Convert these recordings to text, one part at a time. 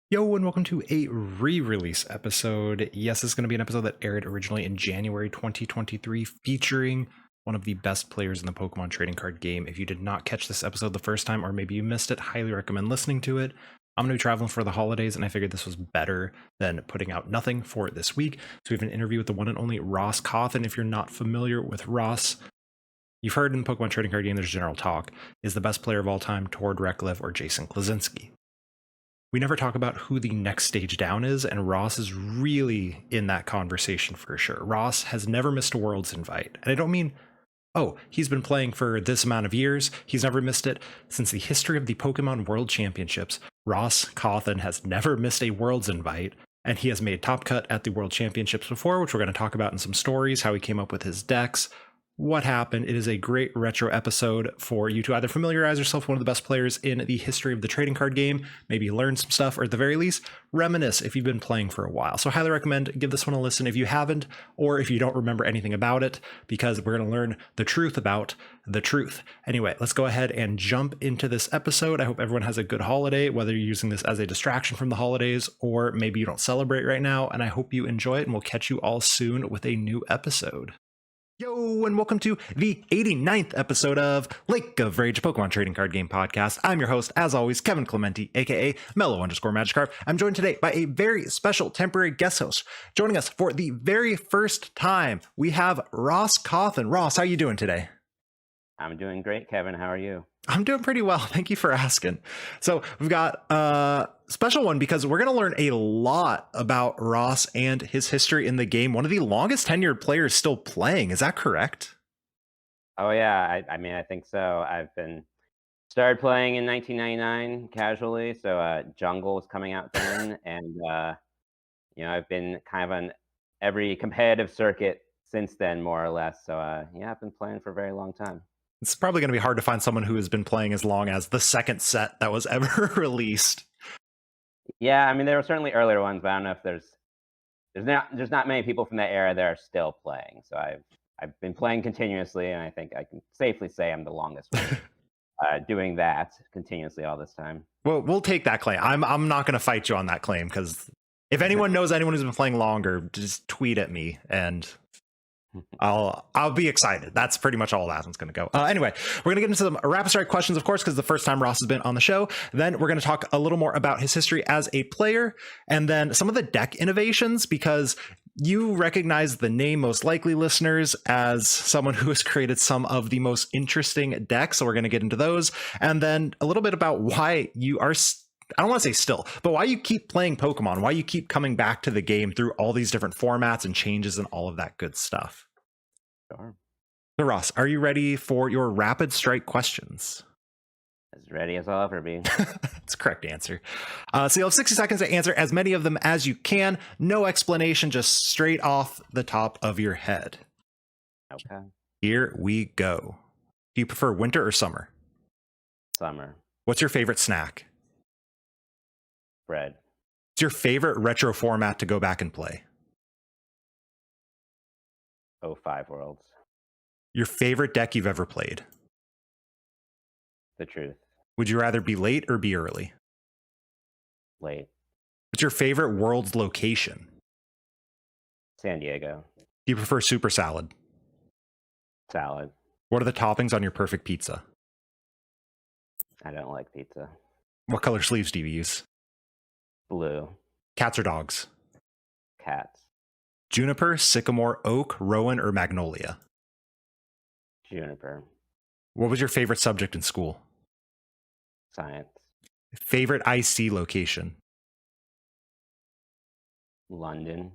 Yo, and welcome to a re-release episode. Yes, this is going to be an episode that aired originally in January 2023, featuring one of the best players in the Pokemon trading card game. If you did not catch this episode the first time, or maybe you missed it, highly recommend listening to it. I'm going to be traveling for the holidays, and I figured this was better than putting out nothing for it this week. So we have an interview with the one and only Ross Cawthon. If you're not familiar with Ross, you've heard in the Pokemon trading card game, there's general talk, is the best player of all time, Tord Reklev or Jason Klaczynski. We never talk about who the next stage down is, and Ross is really in that conversation for sure. Ross has never missed a Worlds invite. And I don't mean, oh, he's been playing for this amount of years. He's never missed it. Since the history of the Pokemon World Championships, Ross Cawthon has never missed a Worlds invite, and he has made top cut at the World Championships before, which we're going to talk about in some stories, how he came up with his decks, what happened. It is a great retro episode for you to either familiarize yourself with one of the best players in the history of the trading card game, maybe learn some stuff, or at the very least, reminisce if you've been playing for a while. So highly recommend give this one a listen if you haven't, or if you don't remember anything about it, because we're going to learn the truth about the truth. Anyway, let's go ahead and jump into this episode. I hope everyone has a good holiday, whether you're using this as a distraction from the holidays, or maybe you don't celebrate right now, and I hope you enjoy it, and we'll catch you all soon with a new episode. Yo, and welcome to the 89th episode of Lake of Rage, a Pokemon trading card game podcast. I'm your host, as always, Kevin Clementi, aka Mellow_Magikarp. I'm joined today by a very special temporary guest host. Joining us for the very first time, we have Ross Cawthon. Ross, how you doing today? I'm doing great, Kevin. How are you? I'm doing pretty well. Thank you for asking. So we've got a special one because we're going to learn a lot about Ross and his history in the game. One of the longest tenured players still playing. Is that correct? Oh yeah, I think so. Started playing in 1999 casually, so Jungle was coming out then, and I've been kind of on every competitive circuit since then, more or less. So yeah, I've been playing for a very long time. It's probably going to be hard to find someone who has been playing as long as the second set that was ever released. Yeah, I mean there were certainly earlier ones, but I don't know if there's not many people from that era that are still playing. So I've been playing continuously, and I think I can safely say I'm the longest one doing that continuously all this time. Well, we'll take that claim. I'm not going to fight you on that claim, because if anyone knows anyone who's been playing longer, just tweet at me and I'll be excited. That's pretty much all that one's going to go. Anyway, we're going to get into some rapid fire questions, of course, because the first time Ross has been on the show. Then we're going to talk a little more about his history as a player, and then some of the deck innovations, because you recognize the name, most likely, listeners, as someone who has created some of the most interesting decks. So we're going to get into those, and then a little bit about why you are I don't want to say still, but why you keep playing Pokemon, why you keep coming back to the game through all these different formats and changes and all of that good stuff. Sure. So Ross, are you ready for your rapid strike questions? As ready as I'll ever be. That's a correct answer. So you'll have 60 seconds to answer as many of them as you can. No explanation, just straight off the top of your head. Okay. Here we go. Do you prefer winter or summer? Summer. What's your favorite snack? Bread. What's your favorite retro format to go back and play? 05 Worlds. Your favorite deck you've ever played? The truth. Would you rather be late or be early? Late. What's your favorite Worlds location? San Diego. Do you prefer soup or salad? Salad. What are the toppings on your perfect pizza? I don't like pizza. What color sleeves do you use? Blue. Cats or dogs? Cats. Juniper, sycamore, oak, rowan, or magnolia? Juniper. What was your favorite subject in school? Science. Favorite IC location? London.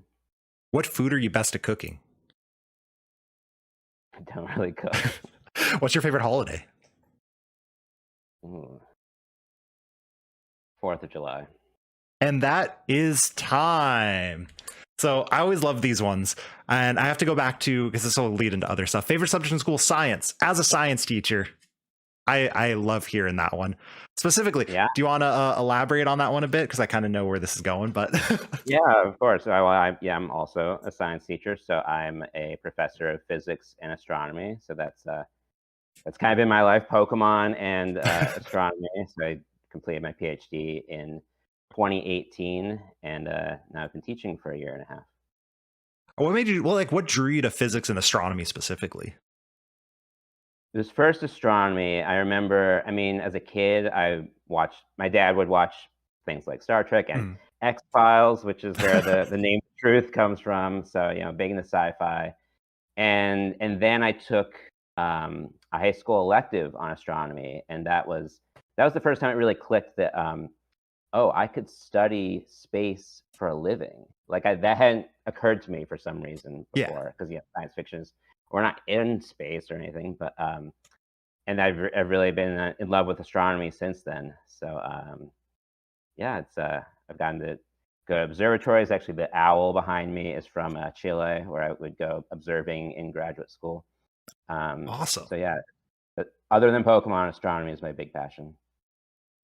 What food are you best at cooking? I don't really cook. What's your favorite holiday? Ooh. 4th of July. And that is time. So I always love these ones, and I have to go back to, because this will lead into other stuff. Favorite subject in school, science. As a science teacher, I love hearing that one. Specifically, Yeah. Do you want to elaborate on that one a bit? Because I kind of know where this is going, but Yeah, of course. I'm also a science teacher, so I'm a professor of physics and astronomy. So that's kind of in my life, Pokemon and astronomy. So I completed my PhD in 2018, and now I've been teaching for a year and a half. What made you, well, like, what drew you to physics and astronomy specifically? It was first astronomy. I remember, I mean, as a kid, my dad would watch things like Star Trek and Mm. X-Files, which is where the name Truth comes from. So, big into sci-fi. And then I took a high school elective on astronomy, and that was the first time it really clicked that oh, I could study space for a living. Like that hadn't occurred to me for some reason Yeah. before, because science fiction is, we're not in space or anything, but and I've really been in love with astronomy since then. So yeah, it's I've gotten to go to observatories. Actually, the owl behind me is from Chile, where I would go observing in graduate school. Awesome. So yeah, but other than Pokemon, astronomy is my big passion.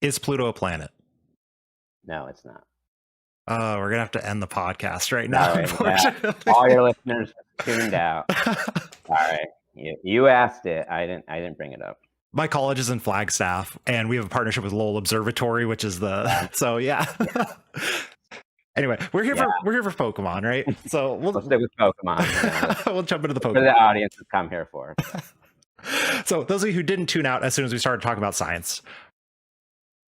Is Pluto a planet? No, it's not. We're gonna have to end the podcast right now, Sorry. Yeah. unfortunately. All your listeners tuned out. Sorry. You asked it. I didn't bring it up. My college is in Flagstaff, and we have a partnership with Lowell Observatory, which is the so yeah. Anyway, we're here for Pokemon, right? So we'll stick with Pokemon. We'll jump into the For Pokemon. the audience has come here for. So those of you who didn't tune out as soon as we started talking about science,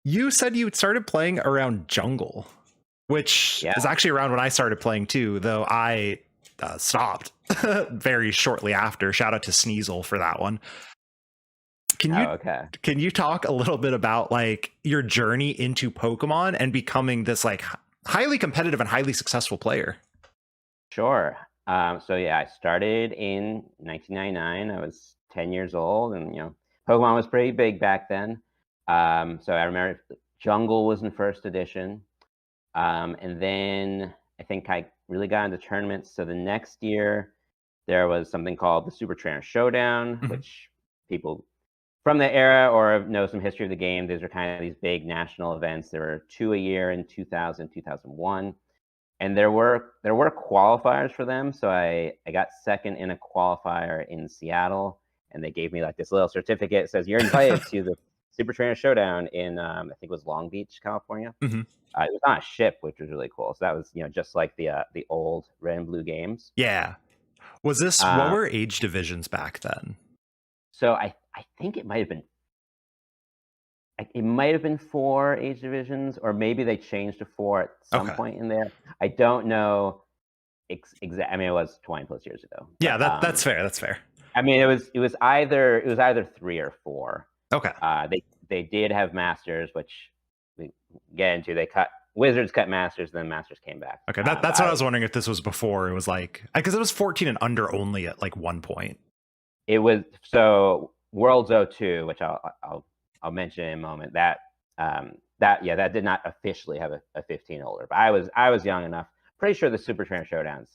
you said you started playing around Jungle, which is actually around when I started playing too, though I stopped very shortly after. Shout out to Sneasel for that one. Can you talk a little bit about like your journey into Pokemon and becoming this like highly competitive and highly successful player? Sure. So yeah, I started in 1999. I was 10 years old, and Pokemon was pretty big back then. So I remember Jungle was in first edition, and then I think I really got into tournaments. So the next year there was something called the Super Trainer Showdown, which people from the era or know some history of the game, these are kind of these big national events. There were 2 a year in 2000, 2001. And there were qualifiers for them. So I got second in a qualifier in Seattle, and they gave me like this little certificate. It says you're invited to the Super Trainer Showdown in I think it was Long Beach, California. It was on a ship, which was really cool. So that was just like the old Red and Blue games. Yeah. Was this what were age divisions back then? So I think it might have been 4 age divisions, or maybe they changed to 4 at some point in there. I don't know exactly. I mean, it was 20 plus years ago. Yeah, that's fair. That's fair. I mean, it was either 3 or 4. Okay. They did have Masters, which we get into. Wizards cut Masters, then Masters came back. Okay, that's what I was wondering, if this was before it was like, because it was 14 and under only at like one point. It was, so Worlds 02, which I'll mention in a moment. That did not officially have a 15 older, but I was young enough. Pretty sure the Super Trainer Showdowns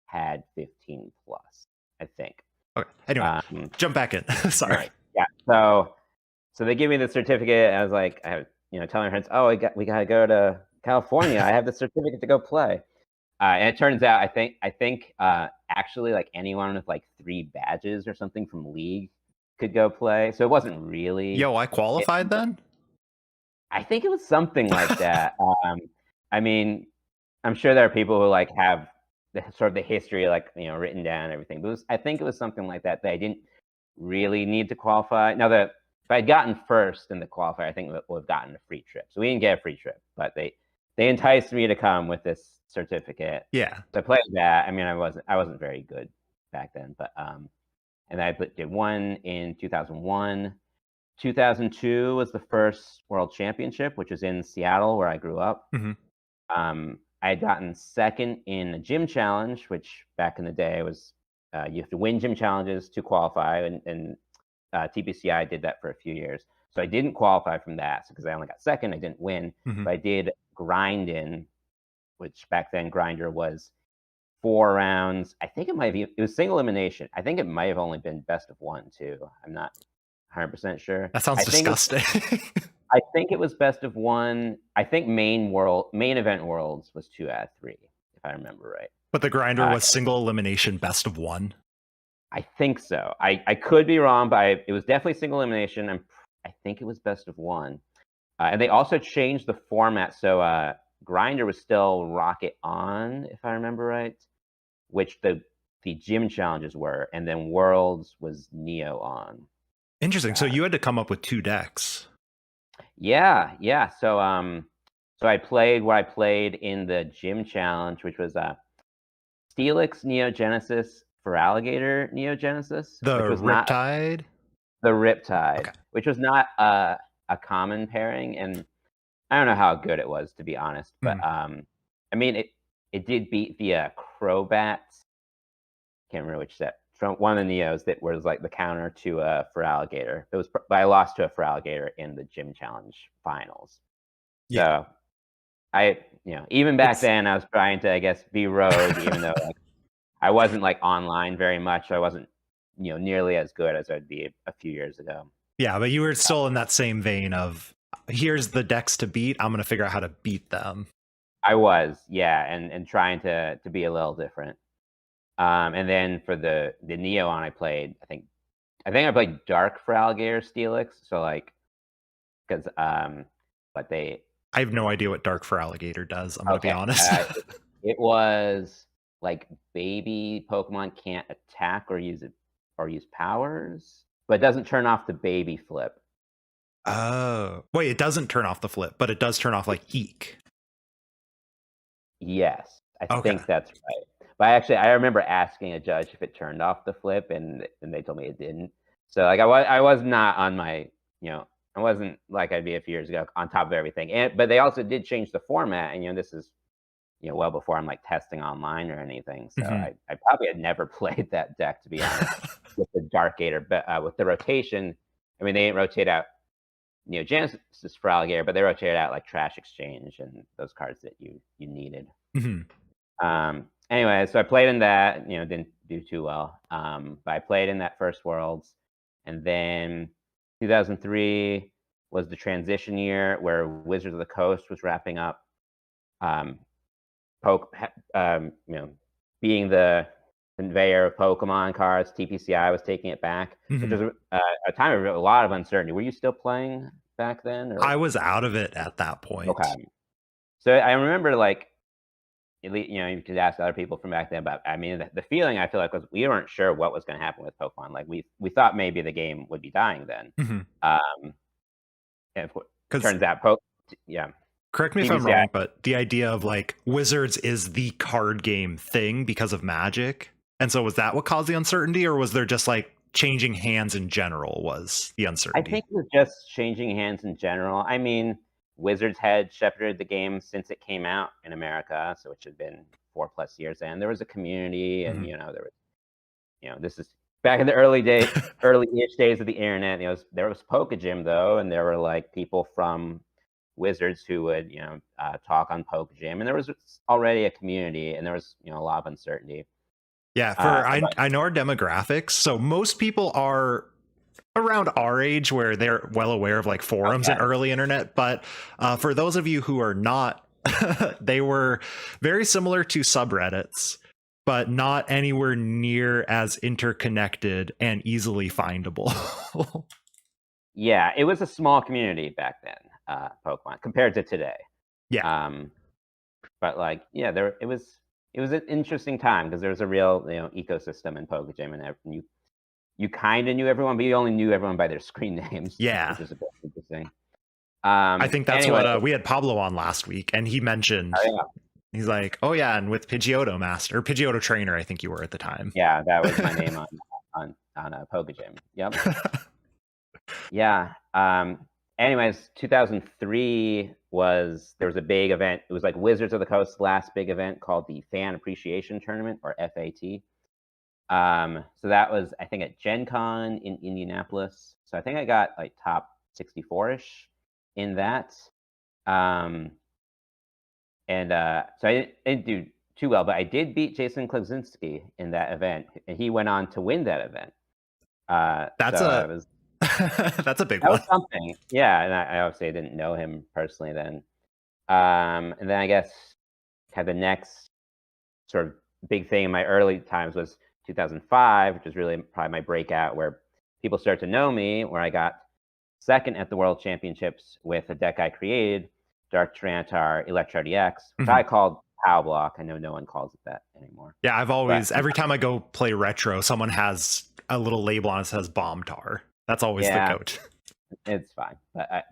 had 15 plus, I think. Okay. Anyway, jump back in. Sorry. Right. Yeah. So they give me the certificate. And I was like, telling my friends, oh, we got to go to California. I have the certificate to go play. And it turns out, I think actually like anyone with like 3 badges or something from League could go play. So it wasn't really. Yo, I qualified then? I think it was something like that. I mean, I'm sure there are people who like have the history like written down and everything. But I think it was something like that I didn't really need to qualify. Now that if I'd gotten first in the qualifier, I think we would have gotten a free trip. So we didn't get a free trip, but they enticed me to come with this certificate. Yeah. So I played that. I mean, I wasn't very good back then, but and I did one in 2001. 2002 was the first World Championship, which was in Seattle, where I grew up. I had gotten second in a gym challenge, which back in the day was you have to win gym challenges to qualify, and TPCI did that for a few years. So I didn't qualify from that because I only got second. I didn't win, but I did Grindin, which back then Grinder was 4 rounds. I think it was single elimination. I think it might have only been best of 1 too. I'm not 100% sure. That sounds disgusting. I think it was best of 1. I think main event worlds was 2 out of 3, if I remember right. But the Grinder was single elimination best of 1. I think so. I could be wrong, but it was definitely single elimination. I think it was best of 1. And they also changed the format. So Grinder was still Rocket On, if I remember right, which the gym challenges were, and then Worlds was Neo On. Interesting. So you had to come up with 2 decks. Yeah. So I played what I played in the gym challenge, which was Steelix Neogenesis for Alligator Neogenesis, The which was not Riptide? the Riptide, Okay. which was not a common pairing, and I don't know how good it was, to be honest. But Mhm. I mean, it did beat the Crobats. Can't remember which set from one of the Neos that was like the counter to for Alligator. It was, but I lost to a for Alligator in the gym challenge finals. Yeah. So even back It's then, I was trying to, I guess, be rogue, even though like I wasn't like online very much. So I wasn't, nearly as good as I'd be a few years ago. yeah, but you were still in that same vein of, here's the decks to beat, I'm gonna figure out how to beat them. I was, yeah, and trying to be a little different. And then for the Neon I played, I think I played Dark for Alligator Steelix. So like, because but they I have no idea what Dark for Alligator does, I'm gonna be okay, honest. it was like baby Pokemon can't attack or use powers, but it doesn't turn off the baby flip. Oh. Wait, it doesn't turn off the flip, but it does turn off like Eek. Yes, I Okay. think that's right. But actually, I remember asking a judge if it turned off the flip, and they told me it didn't. So like I was not on my, I wasn't like I'd be a few years ago on top of everything. But they also did change the format, and this is well before I'm like testing online or anything. So Mhm. I probably had never played that deck, to be honest, with the Dark Gator. But with the rotation, I mean, they didn't rotate out Genesis for Alligator, but they rotated out like Trash Exchange and those cards that you needed. Mhm. Anyway, so I played in that, didn't do too well. But I played in that first Worlds, and then 2003 was the transition year where Wizards of the Coast was wrapping up. Um, Poke, being the conveyor of Pokemon cards, TPCI was taking it back, which Mhm. was a time of a lot of uncertainty. Were you still playing back then, or I was out of it at that point. okay? So I remember like you could ask other people from back then, but I mean, the feeling I feel like was we weren't sure what was going to happen with Pokemon. Like we thought maybe the game would be dying then. Mhm. Um, and of course, 'Cause turns out, yeah, correct me if I'm TBCI. wrong, but the idea of like Wizards is the card game thing because of Magic. And so was that what caused the uncertainty, or was there just like changing hands in general was the I uncertainty? think it was just changing hands in general. I mean, Wizards had shepherded the game since it came out in America, so which had been 4+ years, and there was a community, and Mhm. there was, this is back in the early-ish days of the internet. There was Pokegym though, and there were like people from Wizards who would talk on Pokegym, and there was already a community, and there was a lot of uncertainty. Yeah, But I know our demographics. So most people are around our age where they're well aware of like forums and okay, early internet, but for those of you who are not, they were very similar to subreddits, but not anywhere near as interconnected and easily findable. yeah, it was a small community back then, Pokemon compared to today. Yeah. Um, but like, yeah, it was an interesting time because there was a real ecosystem in Pokemon, and you kind of knew everyone, but you only knew everyone by their screen names, Yeah. which is a bit interesting. I think that's Anyway, what we had Pablo on last week, and he mentioned, oh, he's like, oh yeah, and with Pidgeotto Master, or Pidgeotto Trainer, I think you were at the time. yeah, that was my name on a Pokemon. Yep. Yeah. Anyways, 2003 there was a big event. It was like Wizards of the Coast's last big event called the Fan Appreciation Tournament, or FAT. So that was, I think, at Gen Con in Indianapolis. So I think I got like top 64-ish in that. Um, and so I didn't do too well, but I did beat Jason Klaczynski in that event, and he went on to win that event. So That's I a was that's a big that was one. something. Yeah, and I obviously didn't know him personally then. And then I guess kind of the next sort of big thing in my early times was 2005, which was really probably my breakout, where people started to know me, where I got second at the World Championships with a deck I created, Dark Tyranitar Electro EX, which Mhm. I called POW Block. I know no one calls it that anymore. Yeah, I've But always, every time I go play retro, someone has a little label on it that says Bomb Tar. That's always the yeah, goat. it's fine. But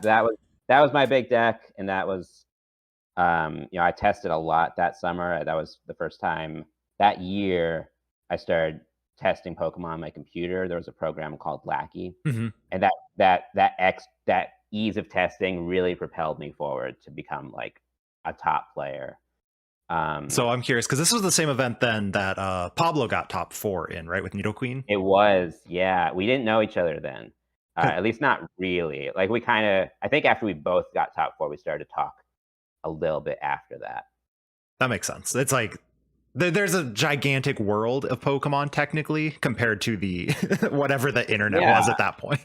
that was my big deck, and that was I tested a lot that summer. That was the first time that year I started testing Pokemon on my computer. There was a program called Lackey, hmm and that ease of testing really propelled me forward to become like a top player. So I'm curious because this was the same event then that Pablo got top 4 in, right, with Nidoqueen. It was, yeah. We didn't know each other then, at least not really. Like we kind of, I think after we both got top 4, we started to talk a little bit after that. That makes sense. It's like there's a gigantic world of Pokemon technically compared to the whatever the internet Yeah, was at that point.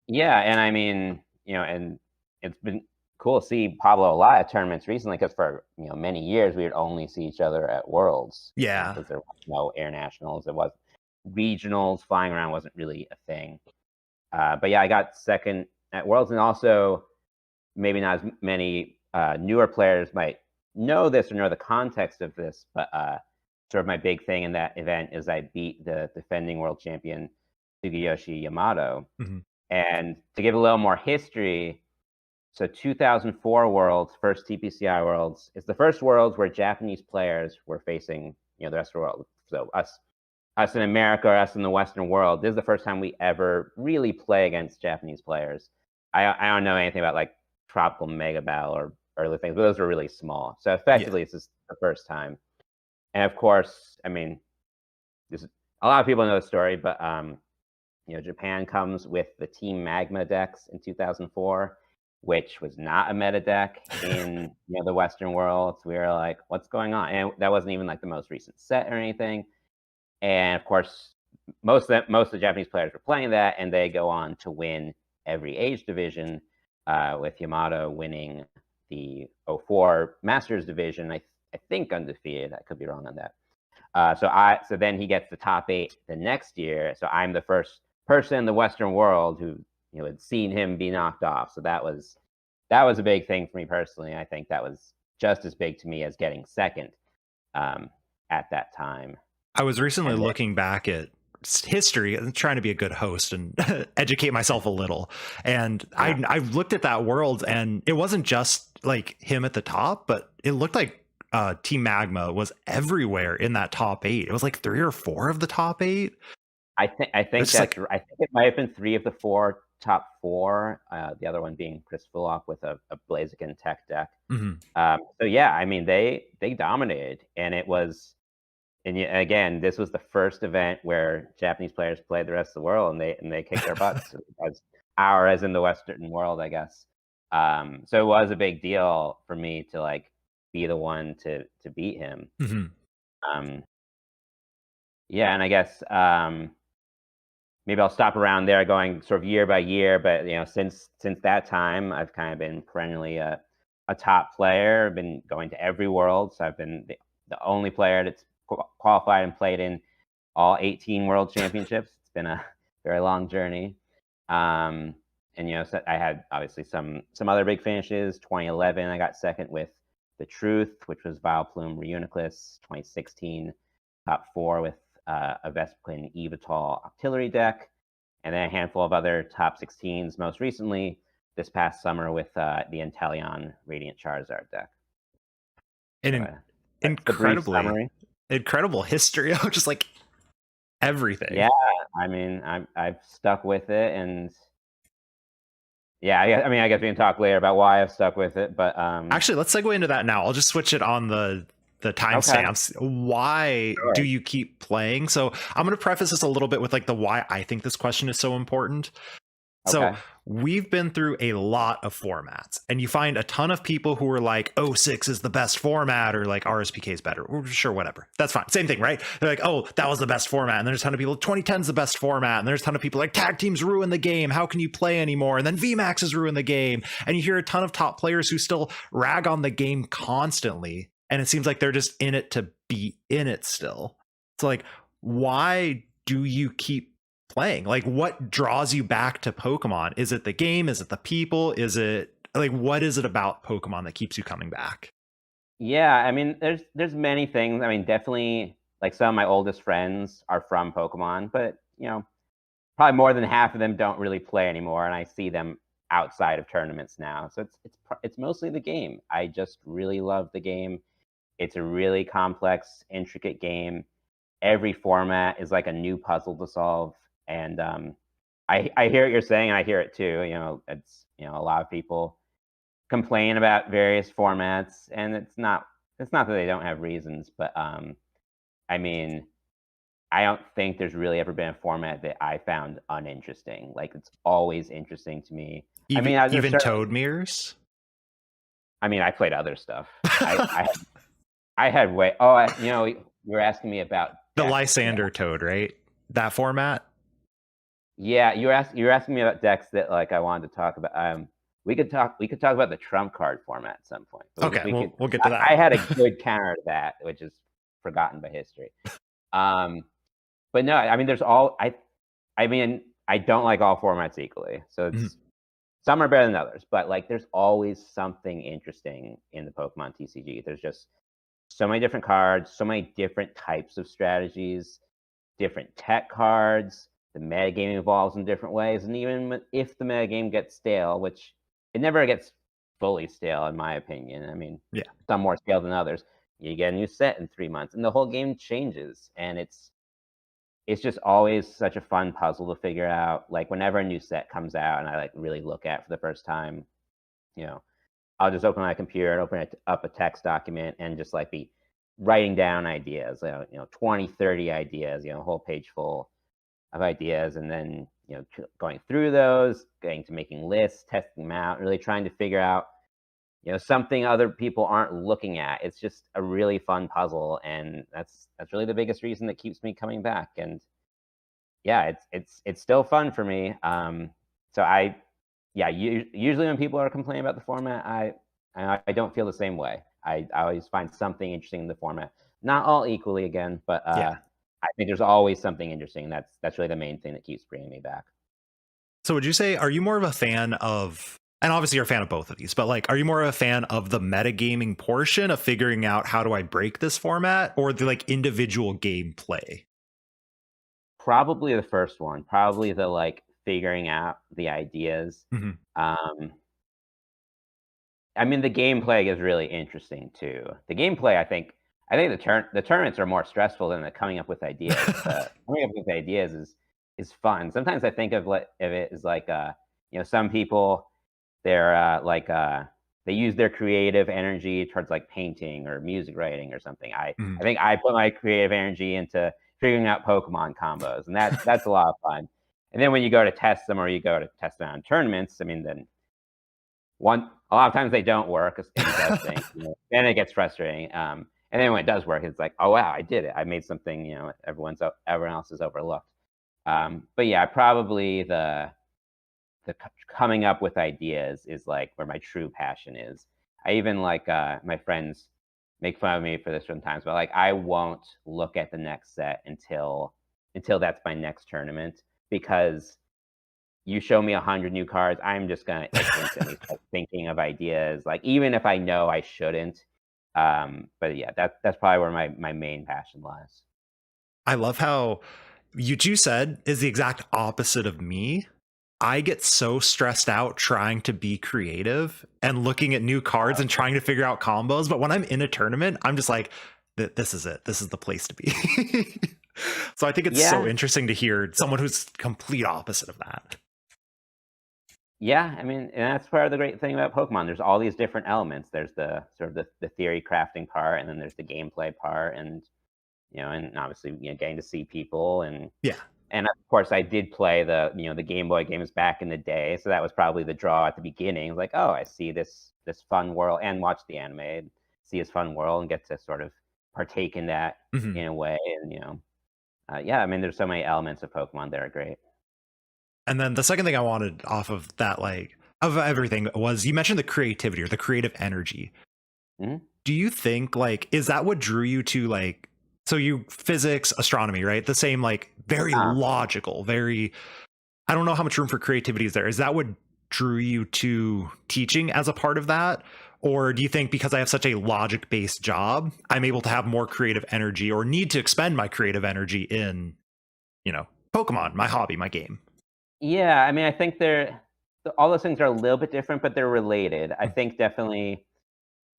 yeah, and I mean, and it's been cool to see Pablo a lot at tournaments recently because for many years we would only see each other at Worlds, Yeah. because there was no air nationals, there was regionals, flying around wasn't really a thing. But yeah, I got second at Worlds, and also maybe not as many newer players might know this or know the context of this, but sort of my big thing in that event is I beat the defending world champion Sugiyoshi Yamato. Mhm. And to give a little more history, so 2004 Worlds, first TPCI Worlds, is the first Worlds where Japanese players were facing the rest of the world. So us in America, or us in the Western world, this is the first time we ever really play against Japanese players. I don't know anything about like Tropical Mega Battle or early things, but those were really small. So Yeah. effectively, this is the first time. And of course, I mean, this is, a lot of people know the story, but Japan comes with the Team Magma decks in 2004, which was not a meta deck in the Western world. So we were like, what's going on? And that wasn't even like the most recent set or anything. And of course, most of the Japanese players were playing that, and they go on to win every age division, with Yamato winning the '04 Masters division. I think undefeated. I could be wrong on that. So then he gets the top 8 the next year. So I'm the first person in the Western world who had seen him be knocked off. So that was a big thing for me personally. I think that was just as big to me as getting second at that time. I was recently And then, looking back at history and trying to be a good host and educate myself a little. And yeah, I looked at that world and it wasn't just like him at the top, but it looked like Team Magma was everywhere in that top 8. It was like 3 or 4 of the top 8. I think It's just that's like I think it might have been 3 of the 4 top 4. The other one being Chris Fulop with a Blaziken tech deck. mhm. So yeah, I mean they dominated, and it was. And again, this was the first event where Japanese players played the rest of the world, and they kicked their butts, as in the Western world, I guess. So it was a big deal for me to like be the one to beat him. Mhm. Um, yeah, and I guess maybe I'll stop around there, going sort of year by year. But since that time, I've kind of been perennially a top player. I've been going to every world, so I've been the only player that's qualified and played in all 18 world championships. It's been a very long journey. And so I had obviously some other big finishes. 2011, I got second with the Truth, which was Vileplume Reuniclus. 2016, top 4 with a Vespiquen Evital Octillery deck, and then a handful of other top 16s. Most recently, this past summer with the Inteleon Radiant Charizard deck. And So that's the brief summary. incredible history of just like everything. Yeah, I mean, I've stuck with it, and yeah, I guess we can talk later about why I've stuck with it. But Actually, let's segue into that now. I'll just switch it on the okay, timestamps. Why do sure, you keep playing? So I'm going to preface this a little bit with like the why I think this question is so important. So okay, we've been through a lot of formats, and you find a ton of people who are like, "Oh, 6 is the best format," or like RSPK is better, or sure, whatever. That's fine. Same thing, right? They're like, "Oh, that was the best format," and there's a ton of people. 2010 is the best format, and there's a ton of people like tag teams ruin the game. How can you play anymore? And then VMAX has ruined the game, and you hear a ton of top players who still rag on the game constantly, and it seems like they're just in it to be in it still. So like, why do you keep playing? Like, what draws you back to Pokemon? Is it the game? Is it the people? Is it Like, what is it about Pokemon that keeps you coming back? Yeah, I mean, there's many things. I mean, definitely, like, some of my oldest friends are from Pokemon, but, probably more than half of them don't really play anymore, and I see them outside of tournaments now. So it's mostly the game. I just really love the game. It's a really complex, intricate game. Every format is like a new puzzle to solve, and, I hear what you're saying, and I hear it too. It's a lot of people complain about various formats, and it's not that they don't have reasons, but, I mean, I don't think there's really ever been a format that I found uninteresting. Like, it's always interesting to me. I Even mean, there's even certainly Toad mirrors? I mean, I played other stuff. I had way oh, you were asking me about The decks. Yeah. Lysander Toad, right? That format? Yeah, you were asking me about decks that, like, I wanted to talk about. We could talk about the trump card format at some point. But Okay, we could we'll get to I that. had a good counter to that, which is forgotten by history. Um, but no, I mean, I mean, I don't like all formats equally. So Mhm. some are better than others, but, like, there's always something interesting in the Pokemon TCG. There's just so many different cards, so many different types of strategies, different tech cards. The metagame evolves in different ways, and even if the metagame gets stale, which it never gets fully stale, in my opinion. I mean, Yeah. some more stale than others. You get a new set in 3 months, and the whole game changes, and it's just always such a fun puzzle to figure out. Like, whenever a new set comes out, and I like really look at it for the first time, you know, I'll just open my computer and open up a text document and just like be writing down ideas, 20, 30 ideas, a whole page full of ideas, and then going through those, getting to making lists, testing them out, really trying to figure out something other people aren't looking at. It's just a really fun puzzle, and that's really the biggest reason that keeps me coming back. And yeah, it's still fun for me. So yeah, usually when people are complaining about the format, I don't feel the same way. I always find something interesting in the format. Not all equally, again, but Yeah. I think there's always something interesting. That's really the main thing that keeps bringing me back. So would you say, are you more of a fan of, and obviously you're a fan of both of these, but like, are you more of a fan of the metagaming portion of figuring out how do I break this format, or the like individual gameplay? Probably the first one. Probably the, like, figuring out the ideas. Mhm. Um, I mean, the gameplay is really interesting too. The gameplay, I think the tournaments are more stressful than the coming up with ideas. The coming up with ideas is fun. Sometimes I think of it as like, some people, they're, they use their creative energy towards, like, painting or music writing or something. I Mhm. I think I put my creative energy into figuring out Pokemon combos, and that's a lot of fun. And then when you go to test them, or you go to test them on tournaments, I mean, then a lot of times they don't work in testing, then it gets frustrating. And then when it does work, it's like, "Oh, wow, I did it. I made something, everyone else has overlooked." But yeah, probably the coming up with ideas is, like, where my true passion is. I even, like, my friends make fun of me for this sometimes, but, like, I won't look at the next set until that's my next tournament, because you show me 100 new cards, I'm just gonna, like, instantly start thinking of ideas, like, even if I know I shouldn't. But yeah, that's probably where my main passion lies. I love how you two said is the exact opposite of me. I get so stressed out trying to be creative and looking at new cards and trying to figure out combos. But when I'm in a tournament, I'm just like, this is it. This is the place to be. So I think it's so Yeah, interesting to hear someone who's complete opposite of that. yeah, I mean, and that's part of the great thing about Pokemon. There's all these different elements. There's the sort of the theory crafting part, and then there's the gameplay part, and and obviously, getting to see people, Yeah. and of course I did play the Game Boy games back in the day, so that was probably the draw at the beginning. Like, oh, I see this fun world, and watch the anime, see this fun world, and get to sort of partake in that Mhm. in a way. And yeah, I mean, there's so many elements of Pokemon that are great. And then the second thing I wanted off of that, like, of everything, was you mentioned the creativity or the creative energy. Mhm. Do you think, like, is that what drew you to, like, so you physics, astronomy, right? The same, like, very Uh, logical, very, I don't know how much room for creativity is there. Is that what drew you to teaching as a part of that? Or do you think because I have such a logic based job, I'm able to have more creative energy or need to expend my creative energy in, you know, Pokemon, my hobby, my game? Yeah, I mean, I think all those things are a little bit different, but they're related. I think definitely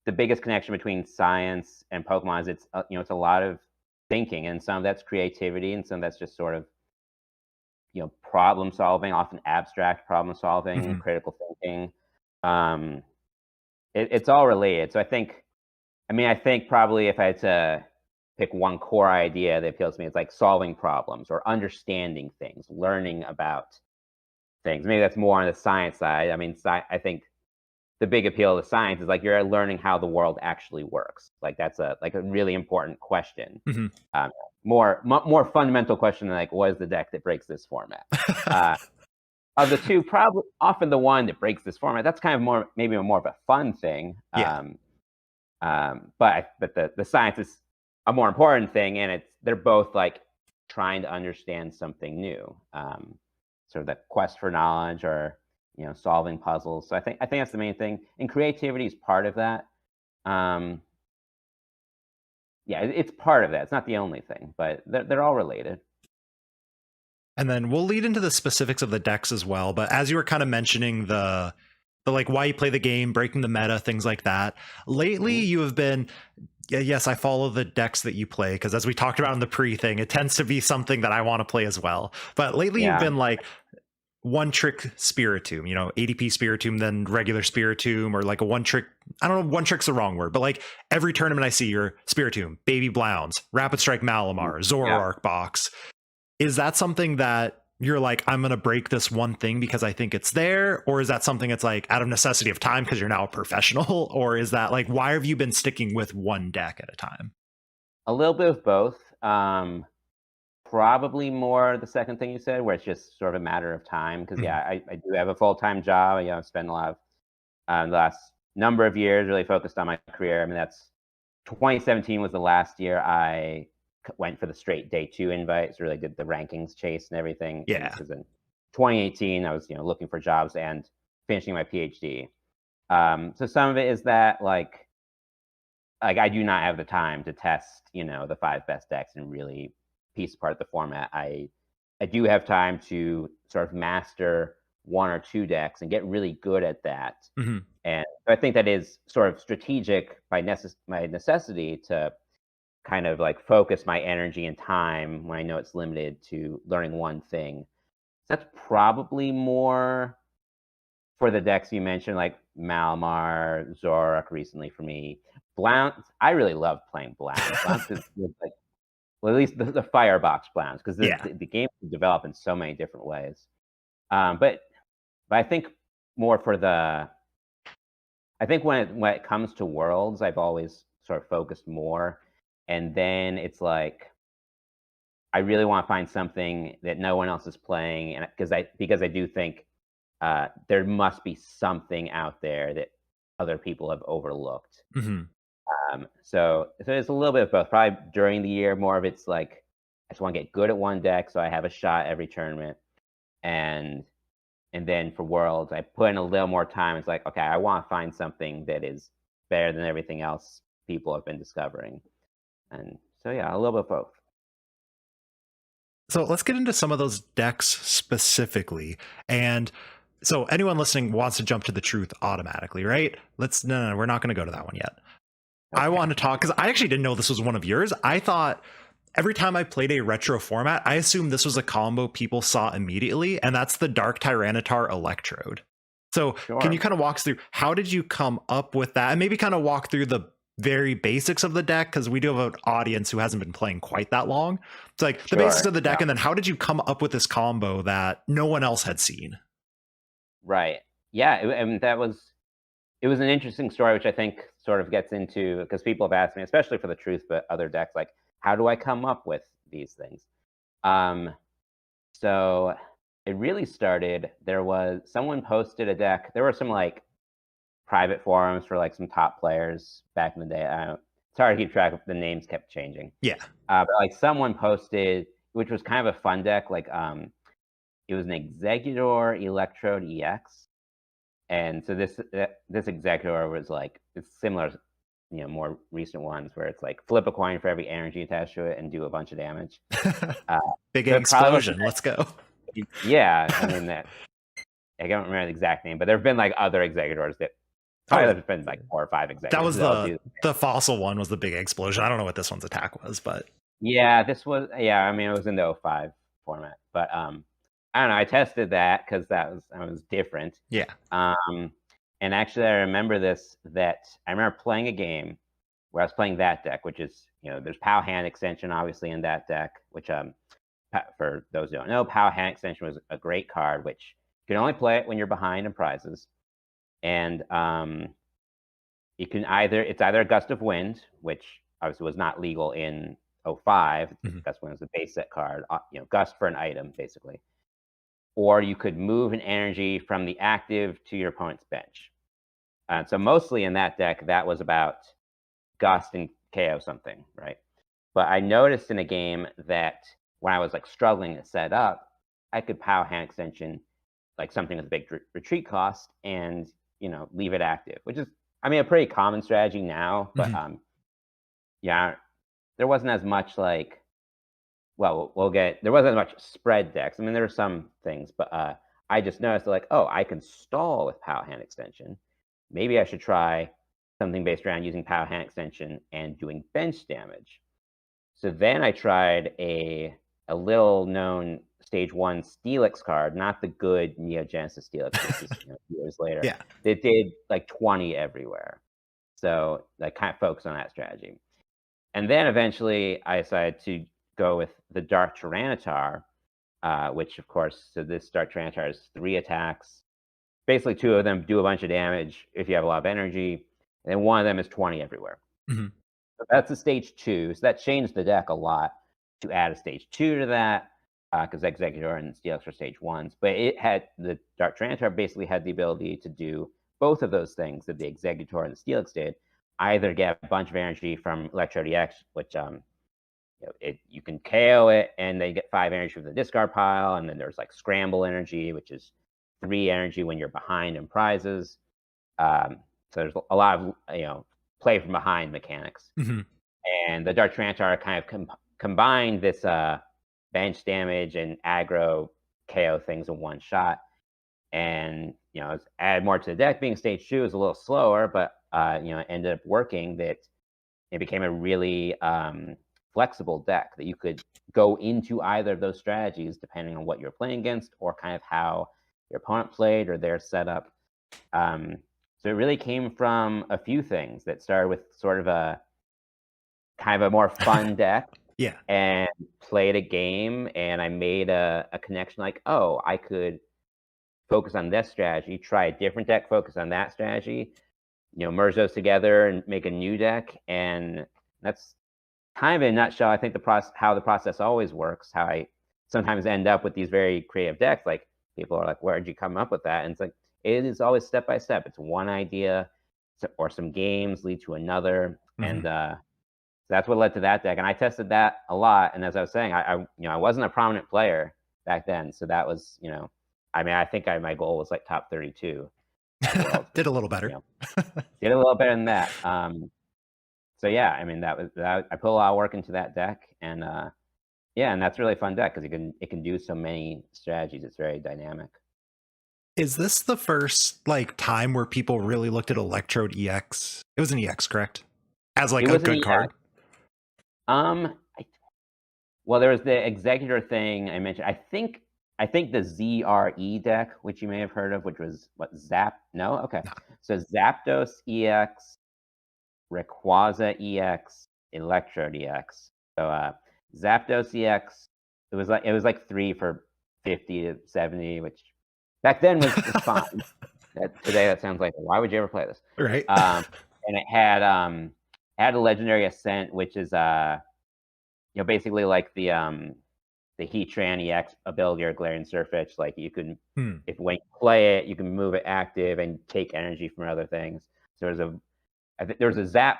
the biggest connection between science and Pokemon is it's a lot of thinking, and some of that's creativity, and some of that's just sort of problem solving, often abstract problem solving, Mhm. critical thinking. Um, it's all related. So I think probably if I had to pick one core idea that appeals to me, it's like solving problems or understanding things, learning about things. Maybe that's more on the science side. I mean, I think the big appeal of science is like you're learning how the world actually works. Like that's a really important question. Mhm. Um, more fundamental question than like what is the deck that breaks this format. Uh, of the two, probably often the one that breaks this format. That's kind of maybe more of a fun thing. Yeah. But the science is a more important thing, and they're both like trying to understand something new. Sort of the quest for knowledge, or solving puzzles. So I think that's the main thing, and creativity is part of that. Um, yeah, it's part of that. It's not the only thing, but they're all related. And then we'll lead into the specifics of the decks as well. But as you were kind of mentioning the like why you play the game, breaking the meta, things like that. Lately, Mhm. you have been yes, I follow the decks that you play because as we talked about in the pre thing, it tends to be something that I want to play as well. But lately, you've Yeah, been like one trick Spiritomb, ADP Spiritomb, then regular Spiritomb, or like a one trick. I don't know, one trick's the wrong word, but like every tournament I see, you're Spiritomb, Baby Blounds, Rapid Strike mhm, Malamar, yeah. Zoroark Box. Is that something that you're like, I'm going to break this one thing because I think it's there? Or is that something that's like out of necessity of time because you're now a professional? Or is that like, why have you been sticking with one deck at a time? A little bit of both. Probably more the second thing you said, where it's just sort of a matter of time. Because Mhm. yeah, I do have a full time job. I've spent a lot of the last number of years really focused on my career. I mean, that's 2017 was the last year I went for the straight day two invites. Really did the rankings chase and everything. And Yeah. because in 2018 I was looking for jobs and finishing my PhD. So some of it is that like I do not have the time to test the five best decks and really piece apart the format. I do have time to sort of master one or two decks and get really good at that. Hmm. And I think that is sort of strategic by necessity to kind of like focus my energy and time when I know it's limited to learning one thing. That's probably more for the decks you mentioned, like Malamar, Zorak recently for me. Blounce, I really love playing Blounce. Blounce is like, well, at least the Firebox Blounce, because Yeah. the game can develop in so many different ways. But I think more for I think when it comes to worlds, I've always sort of focused more, and then it's like I really want to find something that no one else is playing, and because I do think there must be something out there that other people have overlooked. Hmm. So it's a little bit of both. Probably during the year, more of it's like I just want to get good at one deck, so I have a shot every tournament, and and then for Worlds, I put in a little more time. It's like, okay, I want to find something that is better than everything else people have been discovering. And so, yeah, a little bit of both. So let's get into some of those decks specifically. And so anyone listening wants to jump to the truth automatically, right? No, we're not going to go to that one yet. I Okay. want to talk because I actually didn't know this was one of yours. I thought every time I played a retro format, I assumed this was a combo people saw immediately, and that's the Dark Tyranitar Electrode. So, can Sure. you kind of walk us through how did you come up with that, and maybe kind of walk through the very basics of the deck because we do have an audience who hasn't been playing quite that long. It's like the basics Sure. of the Yeah. deck, and then how did you come up with this combo that no one else had seen? Right. Yeah. And it was an interesting story, which I think sort of gets into because people have asked me, especially for the truth, but other decks, like, how do I come up with these things? Um, so it really started. There was someone posted a deck. There were some like private forums for like some top players back in the day. It's hard to keep track of the names kept changing. Yeah. But like someone posted, which was kind of a fun deck. Like it was an Executor Electrode EX, And so this Executor was like it's similar, more recent ones where it's like flip a coin for every energy attached to it and do a bunch of damage. Uh, Big so it probably wasn't explosion. Let's go. yeah, I mean that I don't remember the exact name, but there have been like other Executors that probably Oh, there's been like 4 or 5 that Executors was that'll do. the fossil one was the big explosion. I don't know what this one's attack was, but Yeah, this was I mean, it was in the '05 format, but, I don't know, I tested that because that was different. yeah. Um, and actually, I remember that I remember playing a game where I was playing that deck, which is, there's POW Hand Extension obviously in that deck, which, for those who don't know, POW Hand Extension was a great card, which you can only play it when you're behind in prizes. And, it's either a Gust of Wind, which obviously was not legal in '05. Mhm. Gust of Wind was a base set card, Gust for an item, basically. Or you could move an energy from the active to your opponent's bench. So mostly in that deck, that was about Gust and KO something, right? But I noticed in a game that when I was like struggling to set up, I could POW Hand Extension like something with a big retreat cost and leave it active, which is I mean a pretty common strategy now, but Mhm. yeah, there wasn't as much like there wasn't as much spread decks. I mean there were some things, but I just noticed like, oh, I can stall with POW Hand Extension. Maybe I should try something based around using POW Hand Extension and doing bench damage. So then I tried a little known stage 1 Steelix card, not the good Neo Genesis Steelix, which is years later. Yeah. That did like 20 everywhere. So I kind of focused on that strategy. And then eventually I decided to go with the Dark Tyranitar, which of course, so this Dark Tyranitar has 3 attacks. Basically 2 of them do a bunch of damage if you have a lot of energy, and then 1 of them is 20 everywhere. Mhm. So that's a stage 2. So that changed the deck a lot to add a stage 2 to that, because Executor and Steelix are stage 1s. But it had the Dark Tyranitar basically had the ability to do both of those things that the Executor and the Steelix did. Either get a bunch of energy from Electro DX, which you can KO it and they get 5 energy from the discard pile, and then there's like Scramble energy, which is 3 energy when you're behind in prizes. So there's a lot of play from behind mechanics. Mhm. And the Dark Tyranitar kind of combined this bench damage and aggro KO things in one shot. And it's add more to the deck. Being stage 2 is a little slower, but it ended up working. That it became a really flexible deck that you could go into either of those strategies depending on what you're playing against or kind of how your opponent played or their setup. So it really came from a few things that started with sort of a kind of a more fun deck Yeah. and played a game, and I made a connection like, oh, I could focus on this strategy, try a different deck, focus on that strategy, merge those together and make a new deck. And that's kind of in a nutshell, I think how the process always works, how I sometimes end up with these very creative decks. Like people are like, where did you come up with that? And it's like, it is always step by step. It's one idea or some games lead to another. And Mhm. that's what led to that deck. And I tested that a lot. And as I was saying, I wasn't a prominent player back then. So that was, I mean, I think my goal was like top 32 at Worlds. Did a little You better. know, did a little better than that. So yeah, I mean, that. I put a lot of work into that deck, and yeah, and that's a really fun deck because it can do so many strategies. It's very dynamic. Is this the first like time where people really looked at Electrode EX? It was an EX, correct? As like It a was an good EX. card. Well, there was the Executor thing I mentioned. I think the ZRE deck, which you may have heard of, which was what Zap? No, okay. Nah. So Zapdos EX, Rayquaza EX, Electrode EX. So Zapdos EX, it was like 3 for 50 to 70, which back then was fine. Today that sounds like, why would you ever play this? Right. And it had a legendary Ascent, which is basically like the Heatran EX ability or Glaring Surfetch. Like you can, if when you play it, you can move it active and take energy from other things. So I think there was a Zap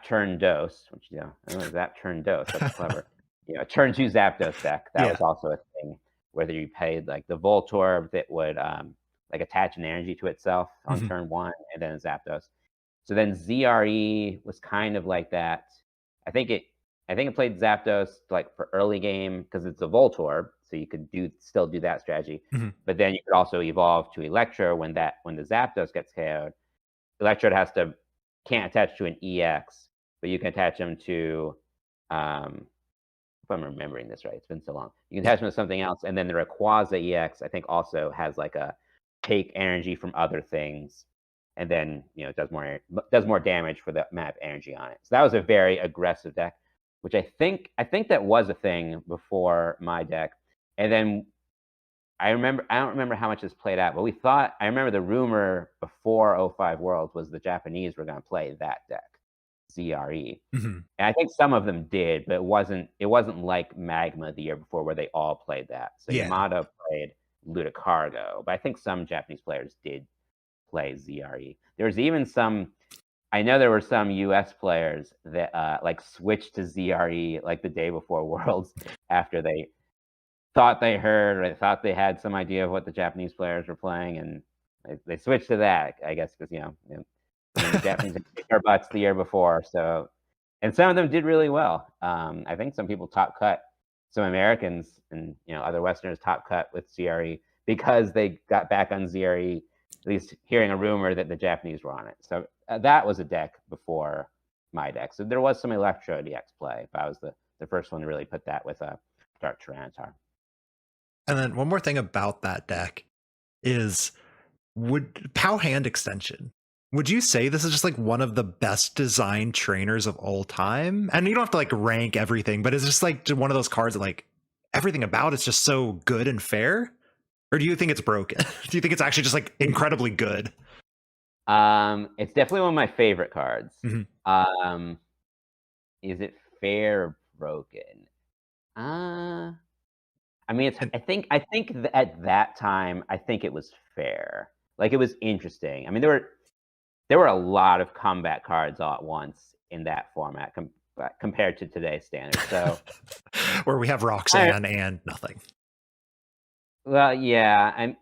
Turn Dose, which I don't know, Zap Turn Dose. That's clever. Turn 2 Zapdos deck. That Yeah. was also a thing. Whether you paid like the Voltorb that would like attach an energy to itself on Mhm. turn 1, and then a Zapdos. So then ZRE was kind of like that. I think it I think it played Zapdos like for early game because it's a Voltorb, so you could still do that strategy. Mhm. But then you could also evolve to Electro when the Zapdos gets KO'd. Electrode can't attach to an EX, but you can attach them to, if I'm remembering this right, it's been so long. You can Yeah. attach them to something else, and then the Rayquaza EX, I think, also has like a take energy from other things, and then it does more damage for the amount of energy on it. So that was a very aggressive deck, which I think that was a thing before my deck, and then I don't remember how much this played out, but I remember the rumor before '05 Worlds was the Japanese were going to play that deck, ZRE. Mhm. And I think some of them did, but it wasn't like Magma the year before where they all played that. So Yeah. Yamato played Ludicargo, but I think some Japanese players did play ZRE. There's even I know there were some US players that like switched to ZRE like the day before Worlds after they thought they heard or they thought they had some idea of what the Japanese players were playing, and they switched to that, I guess, because the Japanese had kicked our butts the year before. So, and some of them did really well. I think some people top cut, some Americans and other Westerners top cut with ZRE because they got back on ZRE, at least hearing a rumor that the Japanese were on it. So that was a deck before my deck. So there was some Electro DX play, but I was the first one to really put that with a Dark Tyranitar. And then one more thing about that deck is would POW hand extension. Would you say this is just like one of the best designed trainers of all time? And you don't have to like rank everything, but it's just like one of those cards that like everything about it's just so good and fair? Or do you think it's broken? Do you think it's actually just like incredibly good? It's definitely one of my favorite cards. Mhm. Um, is it fair or broken? Uh, I mean, And at that time, I think it was fair. Like it was interesting. I mean, there were a lot of combat cards all at once in that format compared to today's standards. So, where we have I, Roxanne and nothing. well, yeah.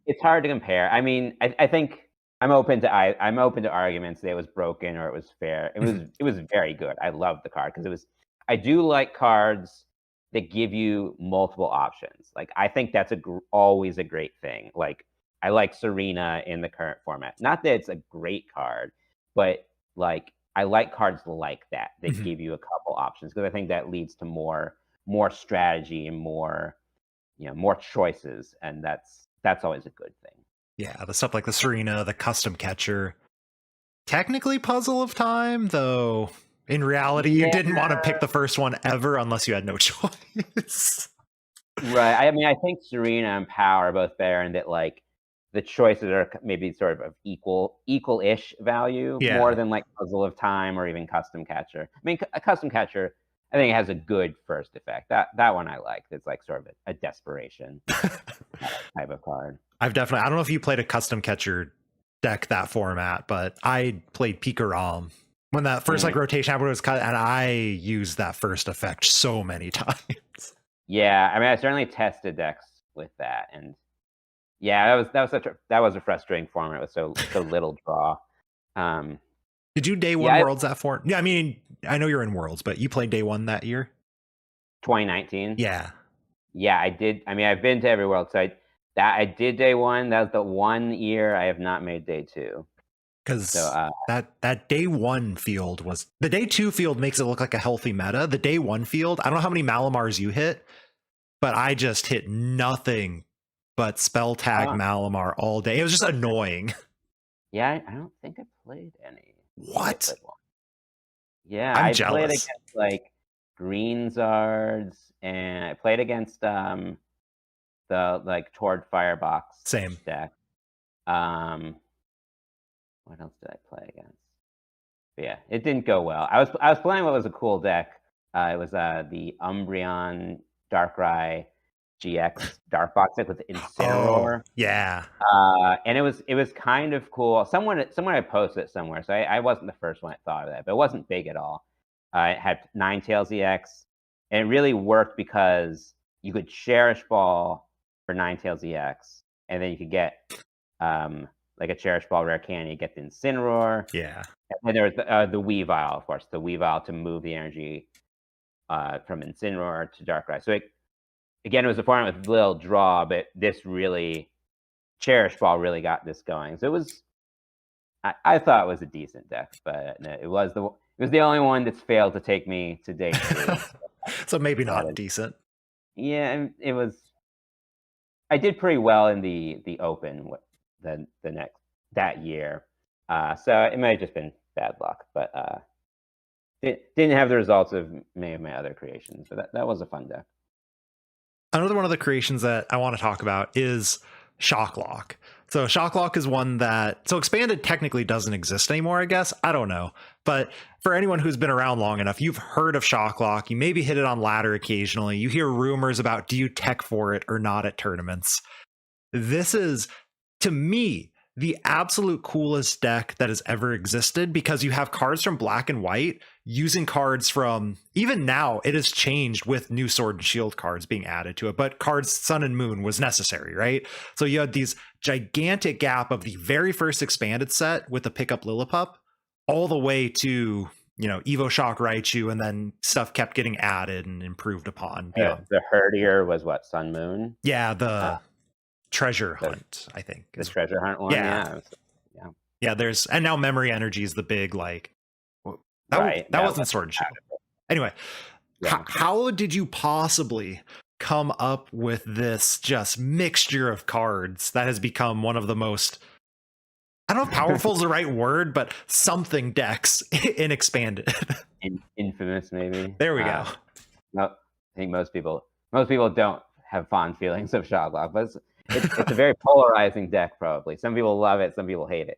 It's hard to compare. I mean, I think I'm open to arguments that it was broken or it was fair. It was very good. I love the card because I do like cards that give you multiple options. Like I think that's always a great thing. Like I like Serena in the current format. Not that it's a great card, but like I like cards like that Mhm. give you a couple options because I think that leads to more strategy and more choices, and that's always a good thing. Yeah, the stuff like the Serena, the custom catcher. Technically puzzle of time, though in reality you Yeah, didn't want to pick the first one ever unless you had no choice. right. I mean, I think Serena and Power are both better in that, like, the choices are maybe sort of equal-ish value more Yeah. than, like, Puzzle of Time or even Custom Catcher. I mean, a Custom Catcher, I think it has a good first effect. That one I like. It's, like, sort of a desperation type of card. I don't know if you played a custom catcher deck that format, but I played Pika Rom when that first Mhm. like rotation happened was cut, and I used that first effect so many times. Yeah, I mean, I certainly tested decks with that, and yeah, that was a frustrating format with so little draw. Um, Did you day one yeah, worlds that form? Yeah, I mean, I know you're in worlds, but you played day one that year. 2019. Yeah, Yeah, I did. I mean, I've been to every world, so I did day one. That was the one year I have not made day two. So, because that day one field was the day two field makes it look like a healthy meta. The day one field, I don't know how many Malamars you hit, but I just hit nothing but spell tag uh, Malamar all day. It was just annoying. yeah, I don't think I played any. Maybe I What? played one. Yeah, I'm I played jealous. against like Green Zards, and I played against the like Tord Firebox Same. deck. Um, what else did I play against? But yeah, it didn't go well. I was playing what was a cool deck. It was the Umbreon Darkrai GX Dark Box deck with Oh, Incineroar. yeah. And it was kind of cool. Someone had posted it somewhere, so I wasn't the first one that thought of that, but it wasn't big at all. It had Ninetales EX, and it really worked because you could Cherish Ball for Ninetales EX, and then you could get like a Cherish Ball Rare Candy, you get the Incineroar, Yeah. and there was the Weavile, of course, the Weavile to move the energy from Incineroar to Darkrai. So again, it was a format with little draw, but this really Cherish Ball really got this going. So I thought it was a decent deck, but no, it was the only one that's failed to take me to day 2. So maybe That not is, decent. yeah, and it was. I did pretty well in the Open the next that year, so it might have just been bad luck, but didn't have the results of many of my other creations. But that was a fun deck. Another one of the creations that I want to talk about is Shocklock. So Shocklock is one that expanded technically doesn't exist anymore, I guess. I don't know. But for anyone who's been around long enough, you've heard of Shocklock. You maybe hit it on ladder occasionally. You hear rumors about do you tech for it or not at tournaments. This is, to me, the absolute coolest deck that has ever existed because you have cards from Black and White using cards from, even now it has changed with new Sword and Shield cards being added to it, but cards Sun and Moon was necessary, right? So you had these gigantic gap of the very first expanded set with the pickup Lillipup all the way to, Evo Shock Raichu, and then stuff kept getting added and improved upon beyond. The Herdier was what, Sun Moon? Yeah, the treasure the hunt, I think. The treasure hunt one, yeah. Yeah, and now memory energy is the big, like, that wasn't Sword and Shield. Anyway, how did you possibly come up with this just mixture of cards that has become one of the most, I don't know if powerful is the right word, but something decks in expanded? Infamous, maybe. There we go. No, I think most people don't have fond feelings of Shocklock, but it's a very polarizing deck, probably. Some people love it, some people hate it.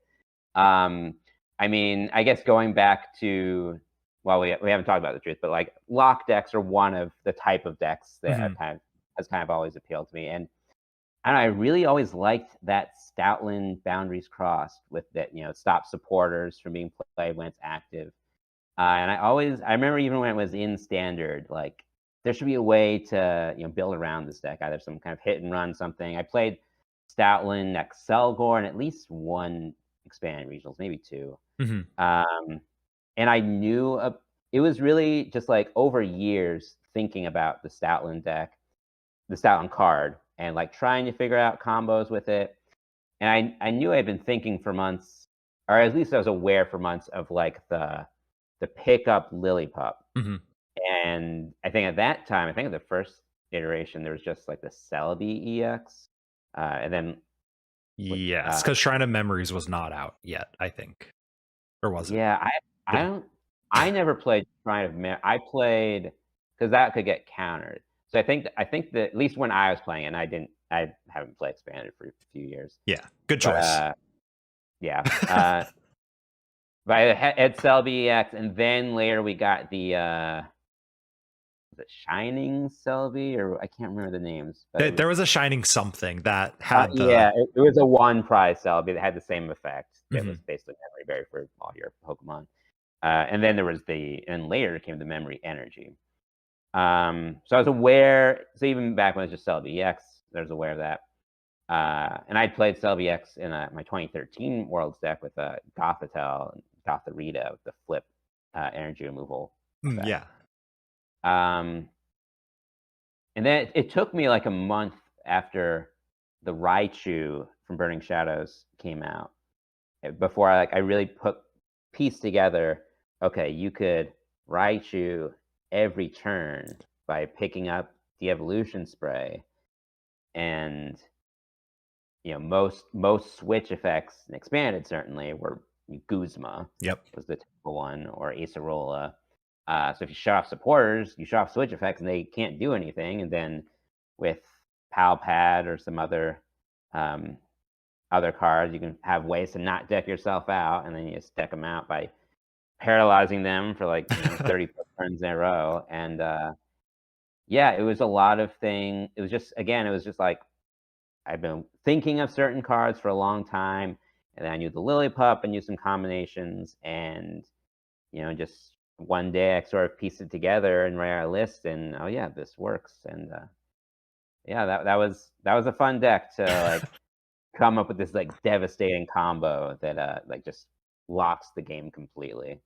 I mean, I guess going back to, well, we haven't talked about the truth, but like lock decks are one of the type of decks that has kind of always appealed to me. And I really always liked that Stoutland Boundaries Crossed with that, stop supporters from being played when it's active. And I remember even when it was in standard, like there should be a way to, build around this deck, either some kind of hit and run something. I played Stoutland, Excelgor, and at least one expanded regionals, maybe 2. And I knew it was really just like over years thinking about the Stoutland deck, the Stoutland card, and like trying to figure out combos with it. And I knew I had been thinking for months, or at least I was aware for months of like the pickup Lillipup. And I think at that time, I think the first iteration, there was just like the Celebi EX. And then yes, because Shrine of Memories was not out yet, I think. Or was it? Yeah, I never played Shrine of Memories. I played, because that could get countered. So I think that at least when I was playing, and I haven't played expanded for a few years. Yeah, good choice. Yeah. But I had Celebi EX, and then later we got the Shining Celebi, or I can't remember the names. But there was a Shining something that had yeah, it was a one prize Celebi that had the same effect. It was basically memory berry for all your Pokemon. And then there was and later came the memory energy. So I was aware, so even back when it was just Celebi EX, I was aware of that. And I'd played Celebi EX in my 2013 Worlds deck with Gothitelle and Gothorita with the flip energy removal. Yeah. And then it took me like a month after the Raichu from Burning Shadows came out before I really pieced together, okay, you could Raichu every turn by picking up the evolution spray, and most switch effects and expanded certainly were Guzma. Yep. Was the typical one, or Acerola. So if you shut off supporters, you shut off switch effects, and they can't do anything. And then with Pal Pad or some other cards, you can have ways to not deck yourself out, and then you just deck them out by paralyzing them for like 30 turns in a row. And yeah, it was a lot of things. It was just like I've been thinking of certain cards for a long time, and then I knew the Lillipup and knew some combinations, and just one day I sort of pieced it together and ran a list, and oh yeah, this works. And yeah, that was a fun deck to like come up with this like devastating combo that like just locks the game completely.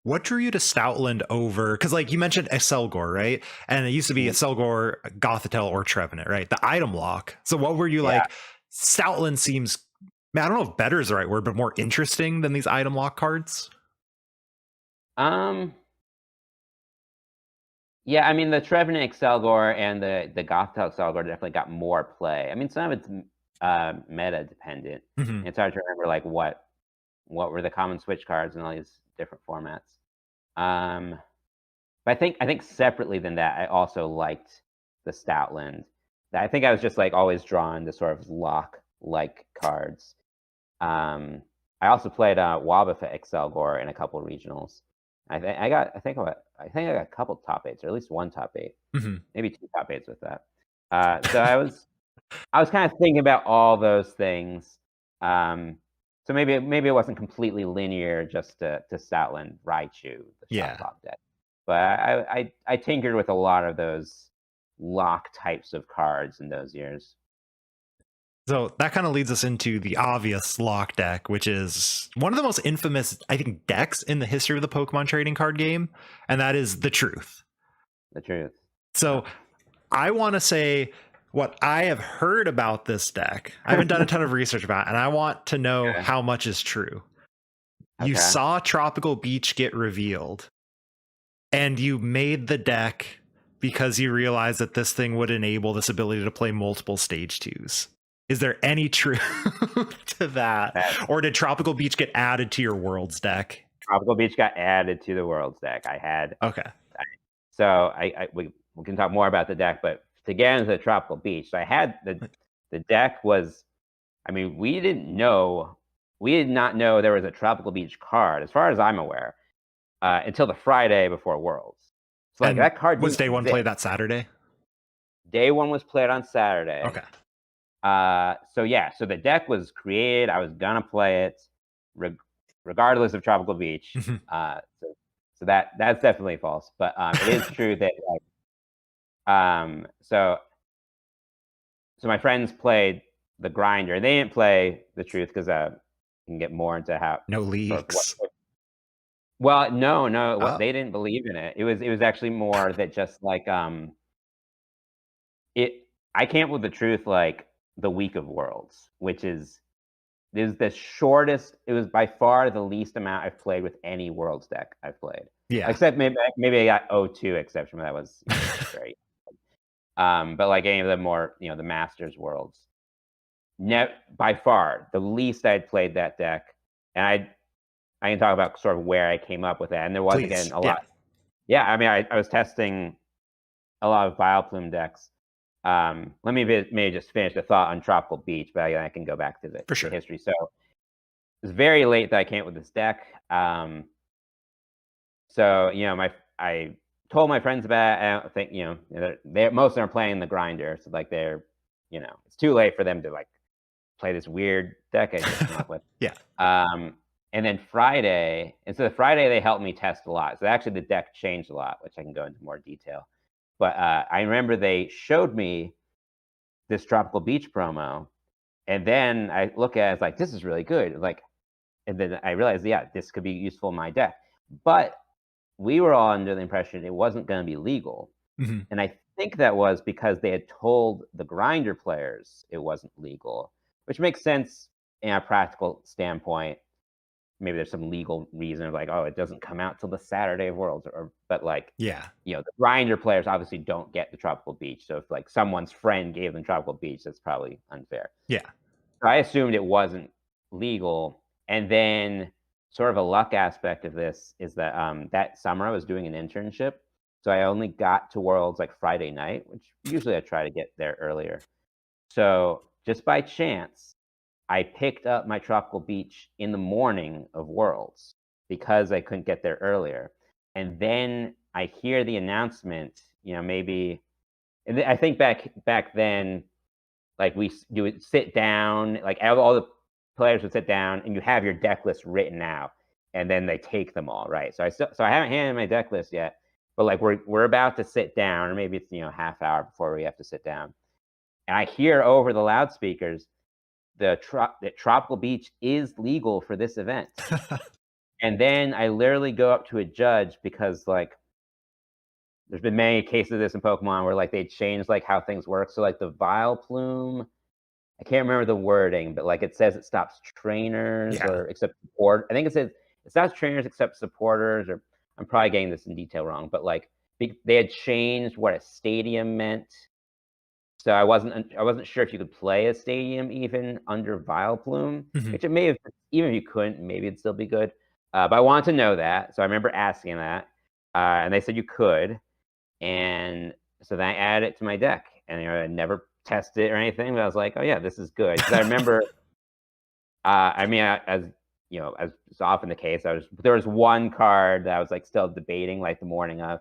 What drew you to Stoutland over? Because like you mentioned Excelgor, right? And it used to be Mhm. Excelgor, Gothitelle, or Trevenant, right? The item lock. So what were you Yeah. like? Stoutland seems, man, I don't know if better is the right word, but more interesting than these item lock cards. Um. Yeah, I mean the Trevenant Excelgor and the Gothitelle Excelgor definitely got more play. I mean some of it's meta dependent. Mhm. It's hard to remember like what were the common switch cards in all these different formats. Um, but I think separately than that, I also liked the Stoutland. I think I was just like always drawn to sort of lock like cards. Um, I also played Wobbuffet Excelgor in a couple regionals. I think I got a couple top eights, or at least one top eight, Mhm. maybe two top eights with that. So I was kind of thinking about all those things. Um, so maybe it wasn't completely linear just to Stoutland Raichu, the shock Yeah. lock deck. But I tinkered with a lot of those lock types of cards in those years. So that kind of leads us into the obvious lock deck, which is one of the most infamous, I think, decks in the history of the Pokemon trading card game, and that is the Truth. The truth. So I want to say what I have heard about this deck. I haven't done a ton of research about it, and I want to know Okay. how much is true. You Okay. saw Tropical Beach get revealed, and you made the deck because you realized that this thing would enable this ability to play multiple stage twos. Is there any truth to that? That Or did Tropical Beach get added to your Worlds deck? Tropical Beach got added to the Worlds deck. Okay. So we can talk more about the deck, but to get into the Tropical Beach, so I had the deck was. I mean, we did not know there was a Tropical Beach card, as far as I'm aware, until the Friday before Worlds. So like And that card was didn't day one play exist. that Saturday? Day one was played on Saturday. Okay. So yeah, so the deck was created. I was gonna play it, reg- regardless of Tropical Beach. Mhm. So that's definitely false. But it is true that like so my friends played the grinder. They didn't play the truth because you can get more into how No sort of what. leaks. Well, no, what Oh. they didn't believe in it. It was actually more that just like it. I came up with the truth like the week of Worlds, which is the shortest. It was by far the least amount I've played with any Worlds deck I've played, Yeah. except maybe I got O2 exception, but that was very. But like any of the more the Masters Worlds, by far the least I'd played that deck, and I can talk about sort of where I came up with that, and there was again Please. a Yeah. lot. Yeah, I mean, I was testing a lot of Bioplume decks. Let me maybe just finish the thought on Tropical Beach, but I can go back to For the sure. history. So it was very late that I came up with this deck. So I told my friends about it. I don't think they most of them are playing the grinder, so like it's too late for them to like play this weird deck I just come up with. Yeah. Um, and then Friday, and so the Friday they helped me test a lot. So actually the deck changed a lot, which I can go into more detail. But I remember they showed me this Tropical Beach promo, and then I look at it, it's like this is really good. Like, and then I realized, yeah, this could be useful in my deck. But we were all under the impression it wasn't going to be legal, Mhm. and I think that was because they had told the grinder players it wasn't legal, which makes sense in a practical standpoint. Maybe there's some legal reason of like, oh, it doesn't come out till the Saturday of Worlds, or but like, Yeah. the grinder players obviously don't get the Tropical Beach. So if like someone's friend gave them Tropical Beach, that's probably unfair. Yeah. So I assumed it wasn't legal, and then sort of a luck aspect of this is that that summer I was doing an internship, so I only got to Worlds like Friday night, which usually I try to get there earlier. So just by chance, I picked up my Tropical Beach in the morning of Worlds because I couldn't get there earlier. And then I hear the announcement, maybe, and I think back then, like you would sit down, like all the players would sit down, and you have your deck list written out, and then they take them all, right? So I haven't handed my deck list yet, but like we're about to sit down, or maybe it's half hour before we have to sit down, and I hear over the loudspeakers that Tropical Beach is legal for this event. And then I literally go up to a judge because, like, there's been many cases of this in Pokemon where, like, they changed, like, how things work. So, like, the Vileplume, I can't remember the wording, but, like, it says it stops trainers Yeah. or except support. I think it says it stops trainers except supporters, or I'm probably getting this in detail wrong, but, like, they had changed what a stadium meant. So I wasn't sure if you could play a stadium even under Vileplume, Mhm. which it may have, even if you couldn't, maybe it'd still be good. But I wanted to know that, so I remember asking that, and they said you could, and so then I added it to my deck, and, I never tested it or anything, but I was like, "Oh, yeah, this is good." Because I remember, I mean, as as is often the case, there was one card that I was, like, still debating, like, the morning of.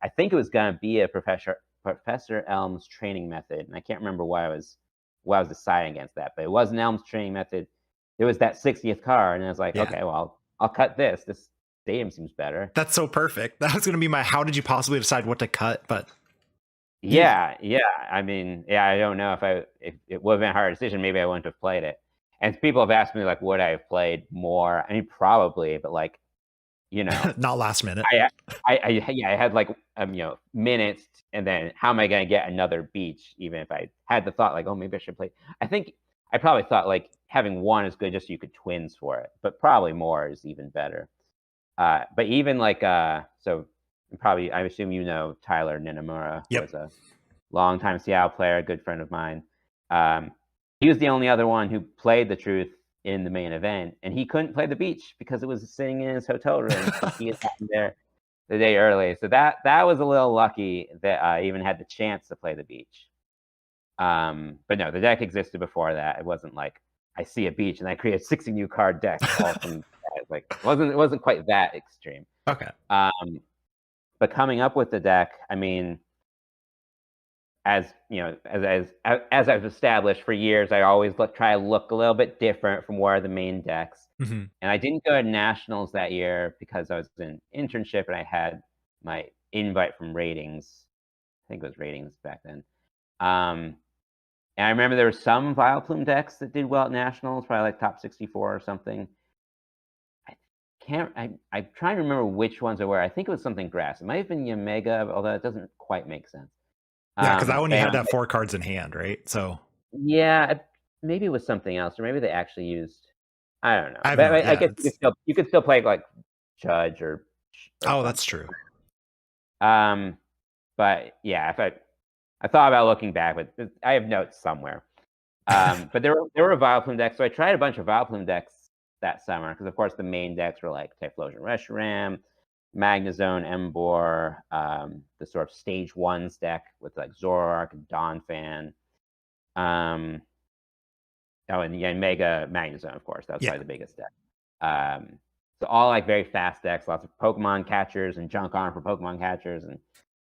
I think it was gonna be a Professor Elm's training method, and I can't remember why I was deciding against that, but it was an Elm's training method. It was that 60th card, and I was like, Yeah. "Okay, well, I'll cut this. This stadium seems better." That's so perfect. That was going to be my how did you possibly decide what to cut? But you, Yeah, yeah. I mean, yeah, I don't know if it would have been a hard decision, maybe I wouldn't have played it. And people have asked me, like, would I have played more? I mean, probably, but, like, you know, not last minute. I yeah, I had, like, minutes, and then how am I gonna get another beach even if I had the thought, like, "Oh, maybe I should play." I think I probably thought, like, having 1 is good just so you could twins for it, but probably more is even better. But even, like, so probably I assume Tyler Ninamura, who Yep. was a longtime Seattle player, a good friend of mine. Um, he was the only other one who played the Truth in the main event, and he couldn't play the beach because it was sitting in his hotel room because he had gotten there the day early. So that was a little lucky that I even had the chance to play the beach. But no, the deck existed before that. It wasn't like I see a beach and I create a 60 new card deck all from that. Like it wasn't quite that extreme. Okay. Um, but coming up with the deck, I mean, as I've established for years, I always try to look a little bit different from where the main decks. Mhm. And I didn't go to nationals that year because I was in internship and I had my invite from Ratings. I think it was Ratings back then. Um, and I remember there were some Vileplume decks that did well at nationals, probably like top 64 or something. I I'm trying to remember which ones there were. I think it was something grass. It might have been Yamega, although it doesn't quite make sense. Yeah, because that one you And had to have 4 cards in hand, right? So yeah, maybe it was something else, or maybe they actually used, I don't know, I have but no. I Yeah, guess it's. you could still play, like, Judge or Oh, that's something. true. Um, but yeah, if I thought about looking back, but I have notes somewhere. But there were Vileplume decks, so I tried a bunch of Vileplume decks that summer because, of course, the main decks were, like, Typhlosion Reshiram, Magnezone, Emboar, the sort of Stage 1s deck with, like, Zoroark and Donphan. Um Oh, and yeah, Mega Magnezone, of course. That was Yeah. probably the biggest deck. Um, so all like very fast decks, lots of Pokemon catchers and junk arm for Pokemon catchers. And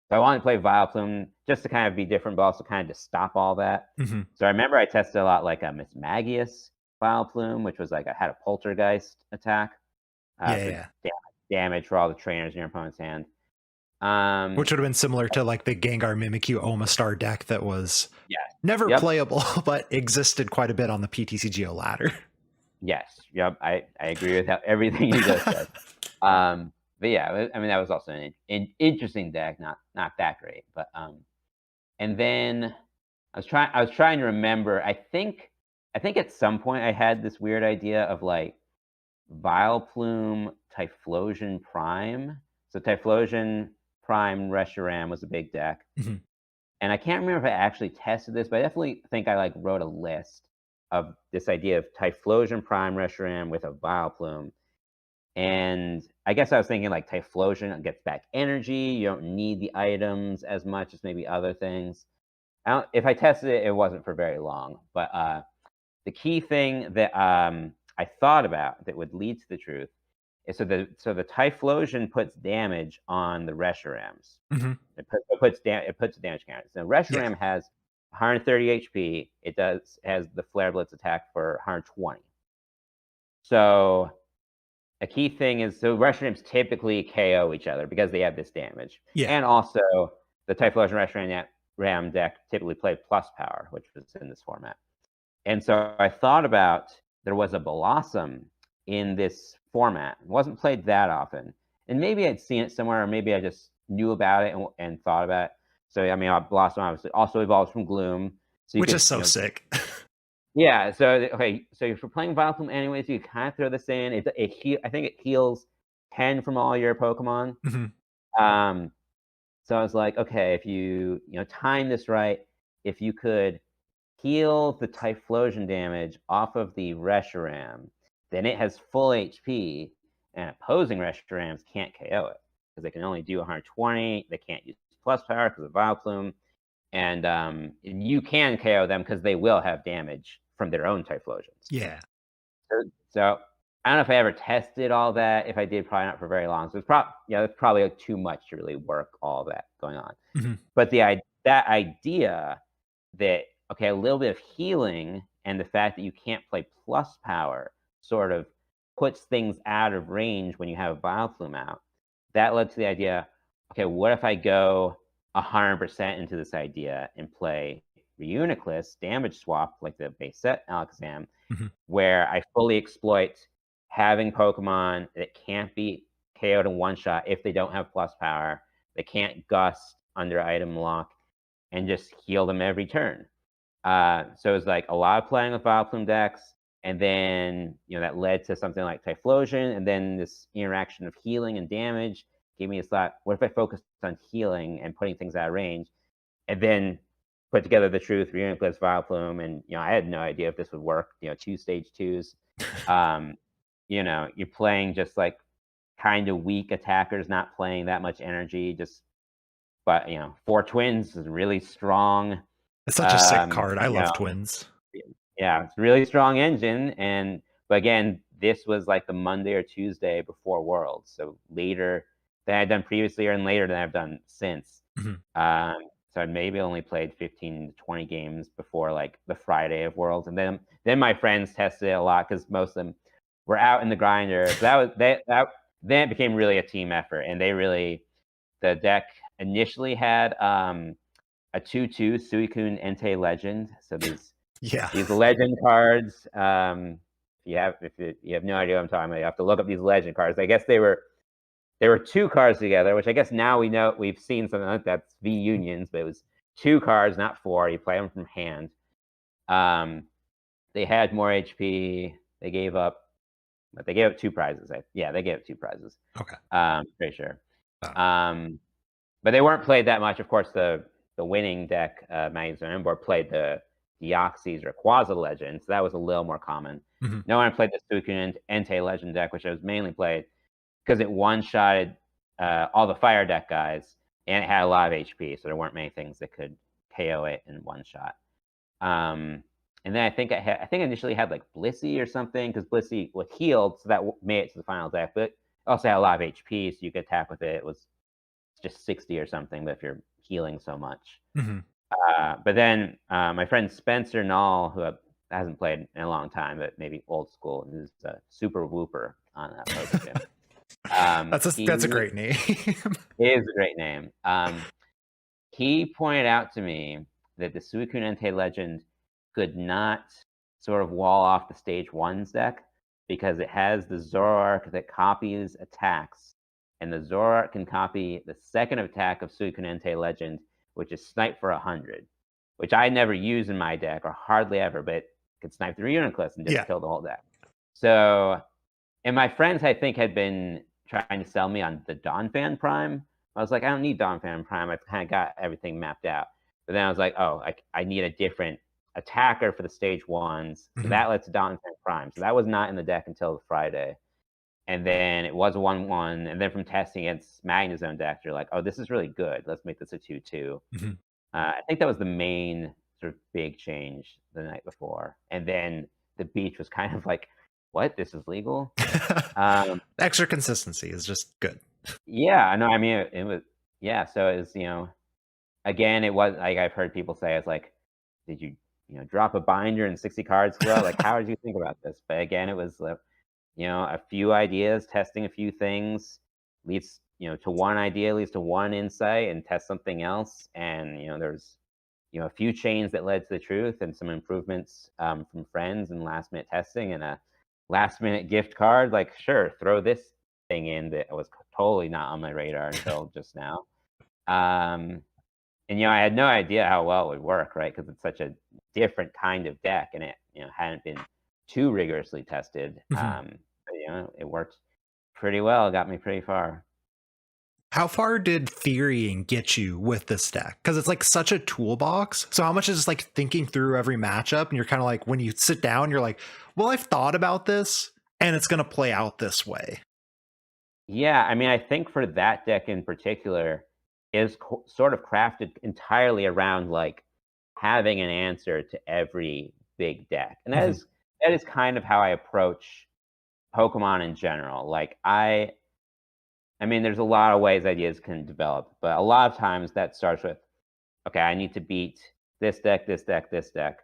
so I wanted to play Vileplume just to kind of be different, but also kind of to stop all that. Hmm. So I remember I tested a lot like a Miss Magius Vileplume, which was like I had a Poltergeist attack. Yeah, So yeah. damage for all the trainers in your opponent's hand. Um, Which would have been similar to like the Gengar Mimikyu Omastar deck that was yeah. never Yep. playable, but existed quite a bit on the PTCGO ladder. Yes. Yep. I agree with everything you just said. But yeah, I mean, that was also an interesting deck, not that great, but, and then I was trying to remember, I think at some point I had this weird idea of, like, Vileplume, Typhlosion Prime. So Typhlosion Prime Reshiram was a big deck, Mhm. and I can't remember if I actually tested this, but I definitely think I, like, wrote a list of this idea of Typhlosion Prime Reshiram with a Vileplume. And I guess I was thinking like Typhlosion gets back energy. You don't need the items as much as maybe other things. If I tested it, it wasn't for very long. But the key thing that I thought about that would lead to the truth is so the Typhlosion puts damage on the Reshirams. Mhm. It puts a damage counter. So Yeah. Reshiram has 130 HP. It has the Flare Blitz attack for 120. So a key thing is so Reshiram's typically KO each other because they have this damage. Yeah. And also the Typhlosion Reshiram ram deck typically played plus power, which was in this format. And so I thought about there was a Blossom in this format. It wasn't played that often. And maybe I'd seen it somewhere, or maybe I just knew about it and thought about it. So I mean, Blossom obviously also evolves from Gloom. So you Which could, is so sick. yeah. So okay, so if you're playing Vileplume anyways, you kind of throw this in. I think it heals 10 from all your Pokemon. Mhm. Um, so I was like, okay, if you time this right, if you could heal the Typhlosion damage off of the Reshiram, then it has full HP, and opposing Reshirams can't KO it because they can only do 120. They can't use plus power because of Vileplume, and you can KO them because they will have damage from their own Typhlosions. Yeah. So I don't know if I ever tested all that. If I did, probably not for very long. So it's probably like too much to really work all that going on. Mhm. But that idea that, okay, a little bit of healing and the fact that you can't play plus power sort of puts things out of range when you have Vileplume out. That led to the idea, okay, what if I go 100% into this idea and play Reuniclus damage swap like the base set Alakazam, Mhm. where I fully exploit having Pokemon that can't be KO'd in one shot if they don't have plus power. They can't gust under item lock and just heal them every turn. So it's like a lot of playing with Vileplume decks, and then that led to something like Typhlosion, and then this interaction of healing and damage gave me a thought: what if I focused on healing and putting things out of range, and then put together the truth, Reuniclus, Vileplume, and I had no idea if this would work. Two stage twos. Um, you're playing just like kind of weak attackers, not playing that much energy, but four twins is really strong. It's such a sick Um, card. I you love know, twins. yeah, it's a really strong engine, but again, this was like the Monday or Tuesday before Worlds, so later than I'd done previously, and later than I've done since. Mhm. So I'd maybe only played 15 to 20 games before like the Friday of Worlds, and then my friends tested it a lot because most of them were out in the grinder. So then it became really a team effort, and the deck initially had a 2/2 Suicune Entei Legend. So Yeah. these legend cards, if you have no idea what I'm talking about, you have to look up these legend cards. I guess they were two cards together, which I guess now we've seen something like that's V unions, but it was two cards, not four. You play them from hand. Um, they had more HP. They gave up two prizes. Yeah, they gave up two prizes. Okay. Pretty sure. Oh. But they weren't played that much. Of course, the winning deck, Magazine Board, played the Deoxys or Quasi Legends. So that was a little more common. Mhm. No one played the Suicune Entei Legend deck, which was mainly played because it one-shotted all the fire deck guys, and it had a lot of HP, so there weren't many things that could KO it in one shot. And then I think I initially had like Blissey or something because Blissey was healed, so that made it to the final deck. But it also had a lot of HP, so you could attack with it. It was just 60 or something, but if you're healing so much. Mhm. But then my friend Spencer Nall, who hasn't played in a long time, but maybe old school, is a super whooper on Pokemon. That's a great name. It is a great name. He pointed out to me that the Suicune Entei Legend could not sort of wall off the stage ones deck because it has the Zoroark that copies attacks, and the Zoroark can copy the second attack of Suicune Entei Legend, which is Snipe for 100, which I never use in my deck, or hardly ever, but could snipe the Reuniclus and just Yeah. kill the whole deck. So, and my friends, I think, had been trying to sell me on the Donphan Prime. I was like, I don't need Donphan Prime. I've kind of got everything mapped out. But then I was like, oh, I need a different attacker for the stage ones. So Mhm. that led to Donphan Prime. So that was not in the deck until the Friday. And then it was a 1/1. And then from testing against Magnezone decks, you're like, oh, this is really good. Let's make this a 2/2. Mhm. I think that was the main sort of big change the night before. And then the beach was kind of like, what? This is legal? Extra consistency is just good. Yeah, no, I mean, it was, yeah. So it was, again, it was like I've heard people say, it's like, did you, drop a binder and 60 cards flow? Like, how did you think about this? But again, it was, a few ideas, testing a few things leads, to one idea, leads to one insight, and test something else. And, there's a few chains that led to the truth and some improvements from friends and last minute testing and a last minute gift card. Like, sure, throw this thing in that was totally not on my radar until just now. Um, and I had no idea how well it would work, right? Because it's such a different kind of deck, and it hadn't been too rigorously tested. Mhm. But, it worked pretty well. It got me pretty far. How far did theorying get you with this deck? Because it's like such a toolbox. So how much is just like thinking through every matchup, and you're kind of like when you sit down, you're like, well, I've thought about this, and it's going to play out this way. Yeah, I mean, I think for that deck in particular is sort of crafted entirely around like having an answer to every big deck, and that Mhm. is kind of how I approach Pokemon in general. Like I mean, there's a lot of ways ideas can develop, but a lot of times that starts with, okay, I need to beat this deck, this deck, this deck,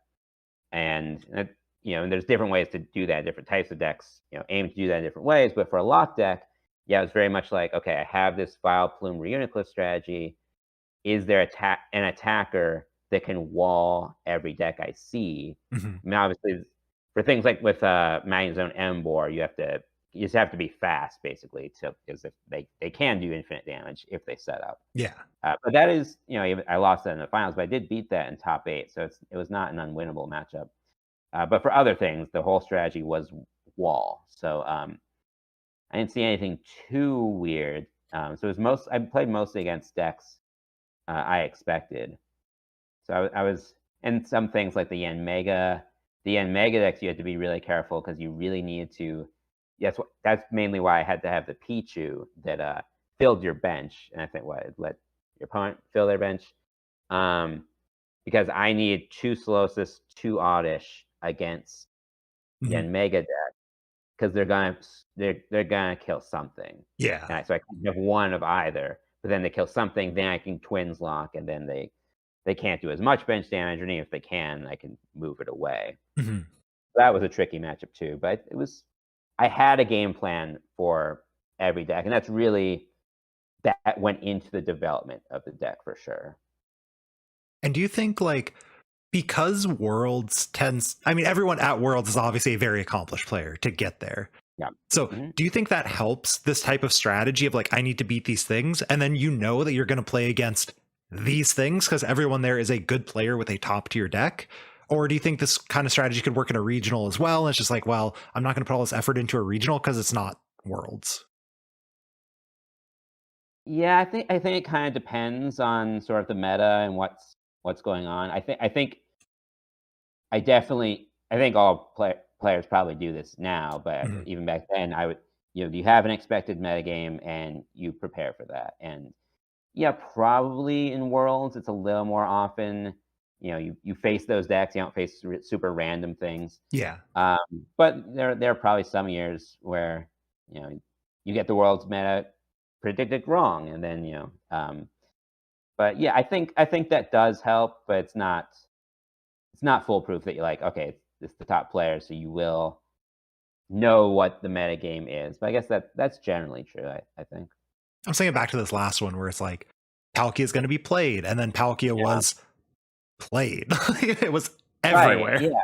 and and there's different ways to do that. Different types of decks, aim to do that in different ways. But for a lock deck, yeah, it's very much like, okay, I have this Vile Plume Reuniclus strategy. Is there an attacker that can wall every deck I see? Mhm. I mean, obviously, for things like with Magnezone Emboar, you just have to be fast, basically, to because if they can do infinite damage if they set up. Yeah. But that is, even I lost that in the finals, but I did beat that in top 8, so it was not an unwinnable matchup. But for other things, the whole strategy was wall. So I didn't see anything too weird. So it was I played mostly against decks I expected. So I was and some things like the Yen Mega decks, you had to be really careful because you really needed to. That's mainly why I had to have the Pichu that filled your bench, and I think what it let your opponent fill their bench. Um, because I needed 2 Solosis, 2 Oddish against Mhm. Yen Mega deck because they're gonna kill something. Yeah. So I can have one of either, but then they kill something, then I can Twins Lock, and then they can't do as much bench damage, or even if they can, I can move it away. Mhm. That was a tricky matchup too, but I had a game plan for every deck, and that's really that went into the development of the deck for sure. And do you think like because Worlds tends, I mean, everyone at Worlds is obviously a very accomplished player to get there. Yeah. So, Mhm. do you think that helps this type of strategy of like, I need to beat these things? And then you know that you're going to play against these things because everyone there is a good player with a top tier deck? Or do you think this kind of strategy could work in a regional as well? And it's just like, well, I'm not going to put all this effort into a regional because it's not Worlds. Yeah, I think it kinda depends on sort of the meta and what's going on. I think all players probably do this now, but Mhm. even back then, I would you have an expected metagame and you prepare for that. And yeah, probably in Worlds, it's a little more often, you face those decks, you don't face super random things. Yeah. Um, but there are probably some years where, you know, you get the World's meta predicted wrong, and then, but yeah, I think that does help, but it's not foolproof that you're like, okay, it's the top player, so you will know what the meta game is. But I guess that's generally true, I think. I'm saying back to this last one where it's like, Palkia is going to be played. And then Palkia Yeah. was played. It was Right, everywhere. yeah,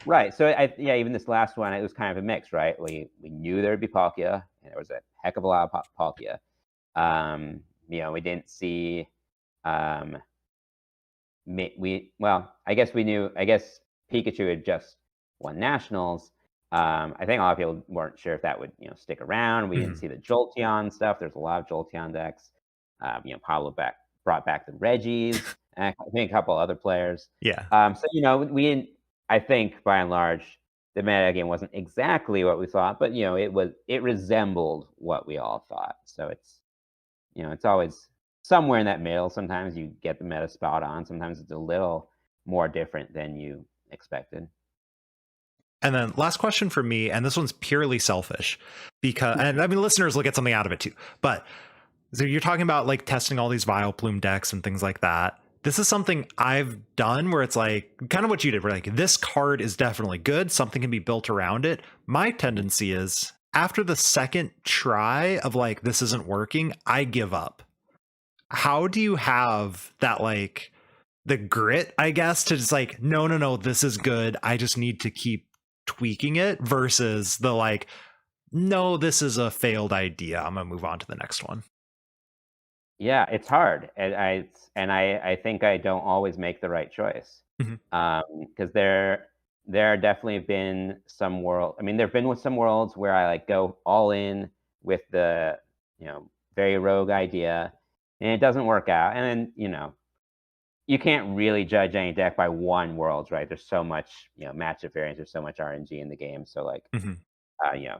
right. So yeah, even this last one, it was kind of a mix, right? We knew there would be Palkia, and there was a heck of a lot of Palkia. We didn't see um I guess we knew. I guess Pikachu had just won nationals. I think a lot of people weren't sure if that would stick around. We didn't Mhm. see the Jolteon stuff. There's a lot of Jolteon decks. Pablo brought back the Reggies. And I think a couple other players. Yeah. So we didn't. I think by and large, the meta game wasn't exactly what we thought, but it resembled what we all thought. So it's always somewhere in that middle. Sometimes you get the meta spot on. Sometimes it's a little more different than you expected. And then last question for me, and this one's purely selfish because, and I mean, listeners will get something out of it too. But so you're talking about like testing all these Vileplume decks and things like that. This is something I've done where it's like kind of what you did, where like this card is definitely good. Something can be built around it. My tendency is after the second try of like, this isn't working, I give up. How do you have that like the grit, I guess, to just like, no, no, no, this is good. I just need to keep tweaking it versus the like, no, this is a failed idea. I'm gonna move on to the next one. Yeah, it's hard, and I think I don't always make the right choice. Mhm. 'Cause there definitely have been some world I mean, there've been with some worlds where I, like, go all in with the, very rogue idea, and it doesn't work out, and then, you can't really judge any deck by one worlds, right? There's so much, matchup variance, there's so much RNG in the game, so, like, Mhm.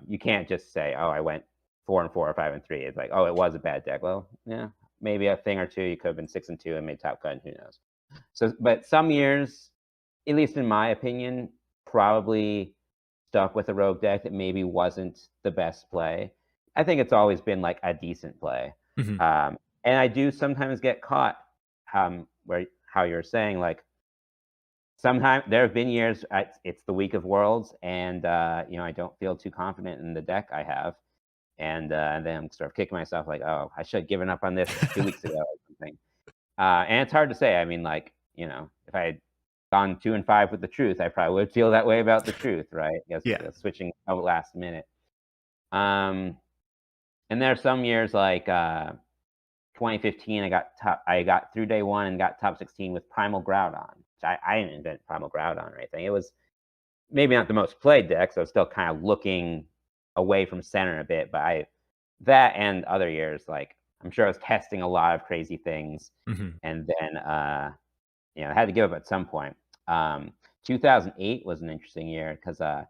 you can't just say, "Oh, I went 4 and 4 or 5 and 3." It's like, "Oh, it was a bad deck." Well, yeah, maybe a thing or two, you could have been 6 and 2 and made top cut, who knows? So, but some years, at least in my opinion, probably stuck with a rogue deck that maybe wasn't the best play. I think it's always been like a decent play. Mhm. And I do sometimes get caught, where how you're saying, like, sometimes there have been years it's the week of Worlds, and I don't feel too confident in the deck I have, and then I'm sort of kicking myself like, oh, I should have given up on this 2 weeks ago or something. And it's hard to say. I mean, like, if I had gone 2 and 5 with the truth, I probably would feel that way about the truth, right? Yes, Yeah. switching out last minute. Um, and there are some years like 2015, I got through day one and got top 16 with Primal Groudon. Which I didn't invent Primal Groudon or anything. It was maybe not the most played deck, so I was still kind of looking away from center a bit. But that and other years, like, I'm sure I was testing a lot of crazy things, Mhm. and then I had to give up at some point. 2008 was an interesting year because that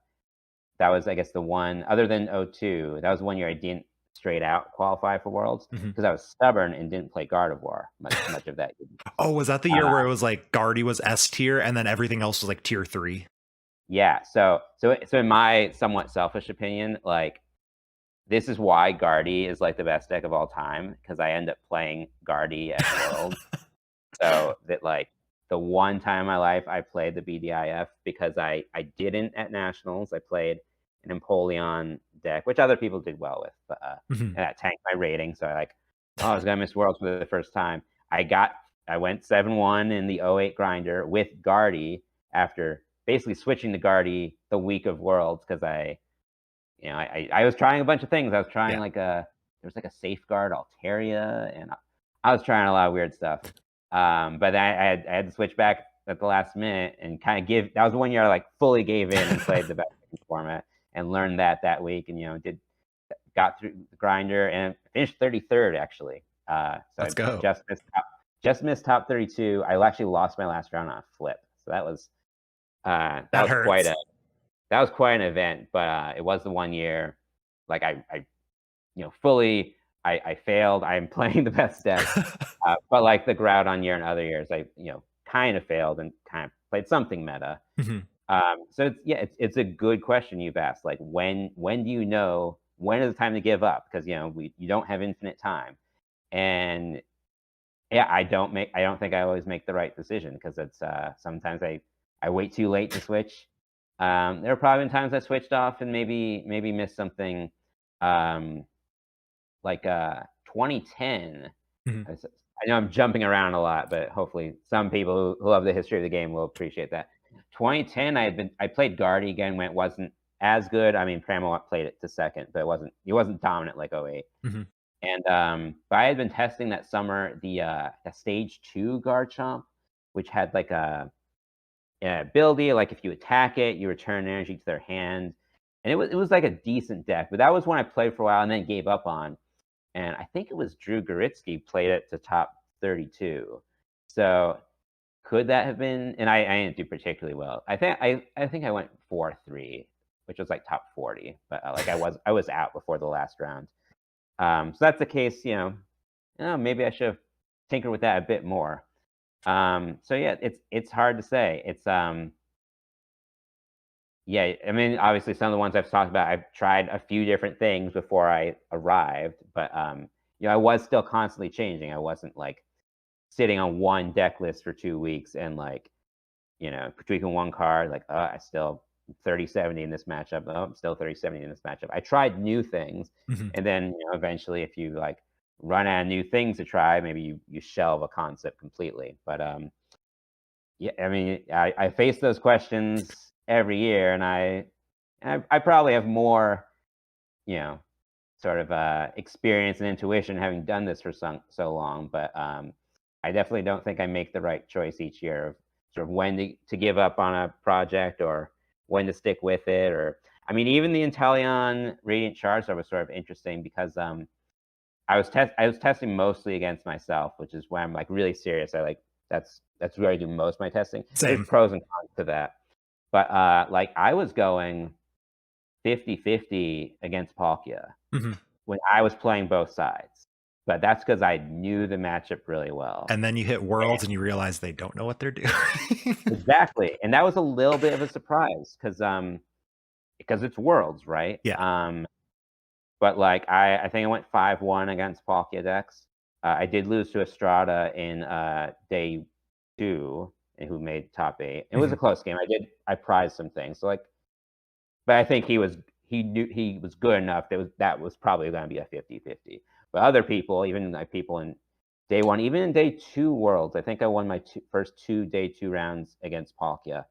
was, I guess, the one other than '02. That was one year I didn't straight out qualify for Worlds Mhm. because I was stubborn and didn't play Gardevoir much of that year. Oh, was that the year Uh, where it was like Guardy was S tier and then everything else was like tier 3? yeah, so in my somewhat selfish opinion, like, this is why Guardy is like the best deck of all time because I end up playing Guardy at Worlds. So that, like, the one time in my life I played the BDIF because I didn't at nationals. I played an Empoleon deck, which other people did well with, but Mhm. and that tanked my rating. So I was gonna miss Worlds for the first time. I went 7-1 in the '08 grinder with Guardy after basically switching to Guardy the week of Worlds because I was trying a bunch of things. I was trying Yeah. like there was like a Safeguard Altaria, and I was trying a lot of weird stuff. But then I had to switch back at the last minute and kind of give. That was the one year I like fully gave in and played the best format and learned that week, and got through the grinder and finished 33rd actually. So Let's I go. just missed top 32. I actually lost my last round on a flip, so that That was hurts. that was quite an event, but, it was the one year, like, fully I failed, I'm playing the best deck, but, like, the Groudon year and other years, I, kind of failed and kind of played something meta. Mhm. So it's a good question you've asked, like, when do you know when is the time to give up? Because, you don't have infinite time, and, yeah, I don't think I always make the right decision because it's, sometimes I wait too late to switch. There have probably been times I switched off and maybe missed something, um, like, 2010. Mhm. I know I'm jumping around a lot, but hopefully some people who love the history of the game will appreciate that. 2010, I played Guardy again when it wasn't as good. I mean, Pramo played it to second, but he wasn't dominant like '08. Mhm. And, but I had been testing that summer the stage 2 Garchomp, which had like a ability, like if you attack it, you return energy to their hand. And it was like a decent deck, but that was one I played for a while and then gave up on. And I think it was Drew Goritsky played it to top 32. So could that have been? And I didn't do particularly well. I think I went 4-3, which was like top 40, but like I was out before the last round. So that's the case, maybe I should have tinkered with that a bit more. So yeah, it's hard to say. Yeah, I mean, obviously some of the ones I've talked about, I've tried a few different things before I arrived, but I was still constantly changing. I wasn't like sitting on one deck list for 2 weeks and like, tweaking one card, like, I still 30-70 in this matchup. Oh, I'm still 30-70 in this matchup. I tried new things, Mhm. and then eventually, if you like run out of new things to try, maybe you shelve a concept completely. But Yeah, I mean, I face those questions every year, and I probably have more, you know, sort of experience and intuition having done this for so long. But I definitely don't think I make the right choice each year of sort of when to give up on a project or when to stick with it. Or I mean, even the Inteleon Radiant Charizard was sort of interesting because I was testing mostly against myself, which is why I'm like really serious. That's where I do most of my testing. There's Same. pros and cons to that. But like I was going 50-50 against Palkia Hmm. when I was playing both sides. But that's because I knew the matchup really well. And then you hit Worlds and you realize they don't know what they're doing. Exactly. And that was a little bit of a surprise because it's Worlds, right? Yeah. But like I think I went 5-1 against Palkia decks. I did lose to Estrada in day 2, who made top 8. It was a Mhm. close game. I prized some things. So like, but I think he knew he was good enough that was probably going to be a 50-50. But other people, even like people in day 1, even in day 2 Worlds, I think I won my first 2 day 2 rounds against Palkia.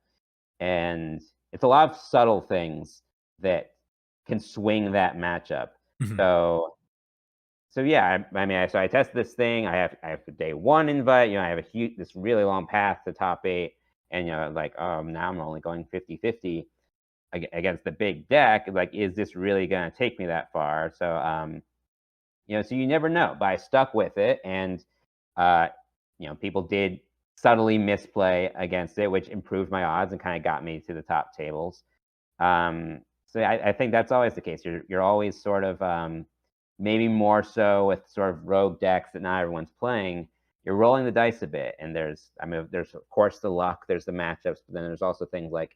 And it's a lot of subtle things that can swing that matchup. Mhm. So yeah, I mean, so I test this thing. I have the day 1 invite. You know, I have this really long path to top 8, and like, now I'm only going 50-50 against the big deck. Like, is this really going to take me that far? So so you never know. But I stuck with it, and uh, people did subtly misplay against it, which improved my odds and kind of got me to the top tables. So I think that's always the case. You're always sort of maybe more so with sort of rogue decks that not everyone's playing. You're rolling the dice a bit, and there's of course the luck, there's the matchups, but then there's also things like,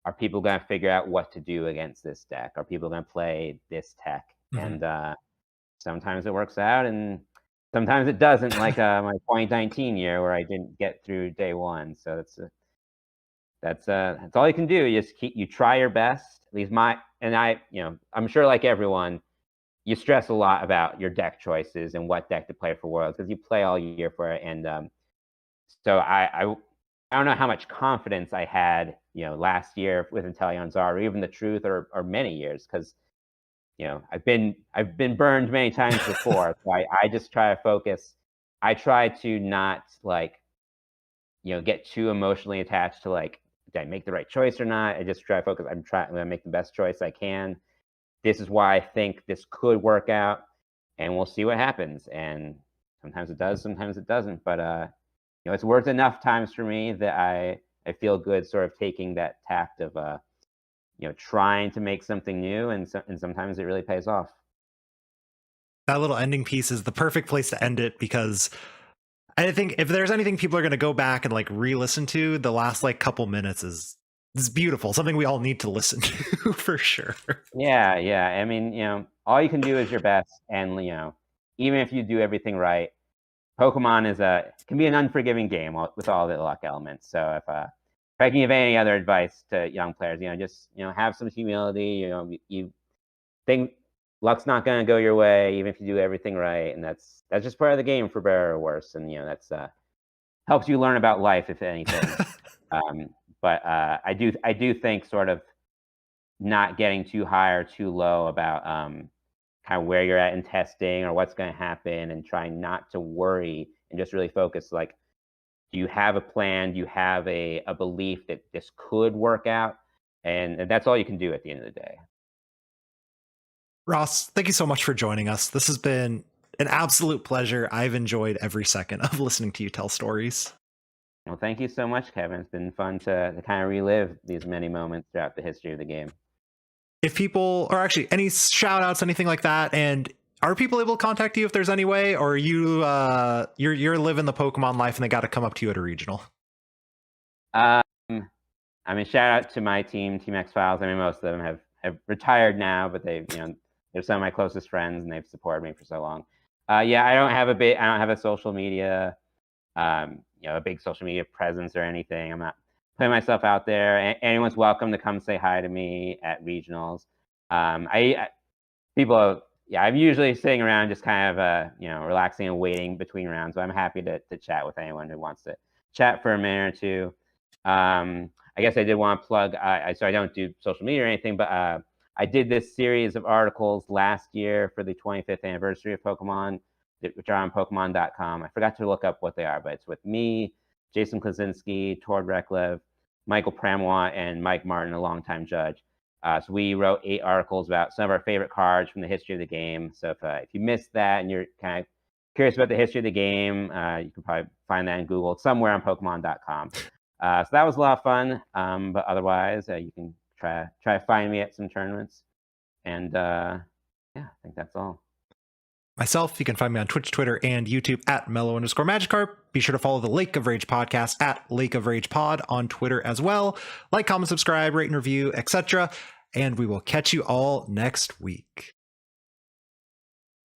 are people going to figure out what to do against this deck? Are people going to play this tech? Mhm. And sometimes it works out, and sometimes it doesn't. Like my 2019 year, where I didn't get through day 1. So that's all you can do. You just you try your best. At least I'm sure like everyone, you stress a lot about your deck choices and what deck to play for Worlds because you play all year for it. And so I don't know how much confidence I had, last year with Inteleon Czar, or even the Truth, or many years, because I've been burned many times before. So I just try to focus. I try to not like get too emotionally attached to like, did I make the right choice or not? I just try to focus. I'm trying to make the best choice I can. This is why I think this could work out, and we'll see what happens. And sometimes it does, sometimes it doesn't. But it's worked enough times for me that I feel good sort of taking that tact of trying to make something new, and sometimes it really pays off. That little ending piece is the perfect place to end it because I think if there's anything people are going to go back and like re-listen to, the last like couple minutes is beautiful. Something we all need to listen to for sure. Yeah, yeah. I mean, all you can do is your best, and even if you do everything right, Pokemon can be an unforgiving game with all the luck elements. So if I can give any other advice to young players, just have some humility. You think luck's not going to go your way, even if you do everything right, and that's just part of the game, for better or worse. And that's helps you learn about life, if anything. Um, but I do think sort of not getting too high or too low about kind of where you're at in testing or what's going to happen, and trying not to worry and just really focus. Like, do you have a plan? Do you have a belief that this could work out? And that's all you can do at the end of the day. Ross, thank you so much for joining us. This has been an absolute pleasure. I've enjoyed every second of listening to you tell stories. Well, thank you so much, Kevin. It's been fun to kind of relive these many moments throughout the history of the game. If people, or actually any shout outs, anything like that, and are people able to contact you if there's any way, or are you're living the Pokemon life and they got to come up to you at a regional? Um, I mean, shout out to my team, Team X Files. I mean, most of them have retired now, but they're some of my closest friends, and they've supported me for so long. Yeah, I don't have a social media, a big social media presence or anything. I'm not putting myself out there. Anyone's welcome to come say hi to me at regionals. People, yeah, I'm usually sitting around just kind of relaxing and waiting between rounds. But I'm happy to chat with anyone who wants to chat for a minute or two. I guess I did want to plug. So I don't do social media or anything, but I did this series of articles last year for the 25th anniversary of Pokemon, which are on Pokemon.com. I forgot to look up what they are, but it's with me, Jason Klaczynski, Tord Reklev, Michael Pramwa, and Mike Martin, a longtime judge. So we wrote 8 articles about some of our favorite cards from the history of the game. So if you missed that and you're kind of curious about the history of the game, you can probably find that in Google. It's somewhere on Pokemon.com. So that was a lot of fun. But otherwise, you can try to find me at some tournaments. And yeah, I think that's all. Myself, you can find me on Twitch, Twitter, and YouTube at mellow_Magikarp. Be sure to follow the Lake of Rage podcast at Lake of Rage Pod on Twitter as well. Like, comment, subscribe, rate, and review, etc. And we will catch you all next week.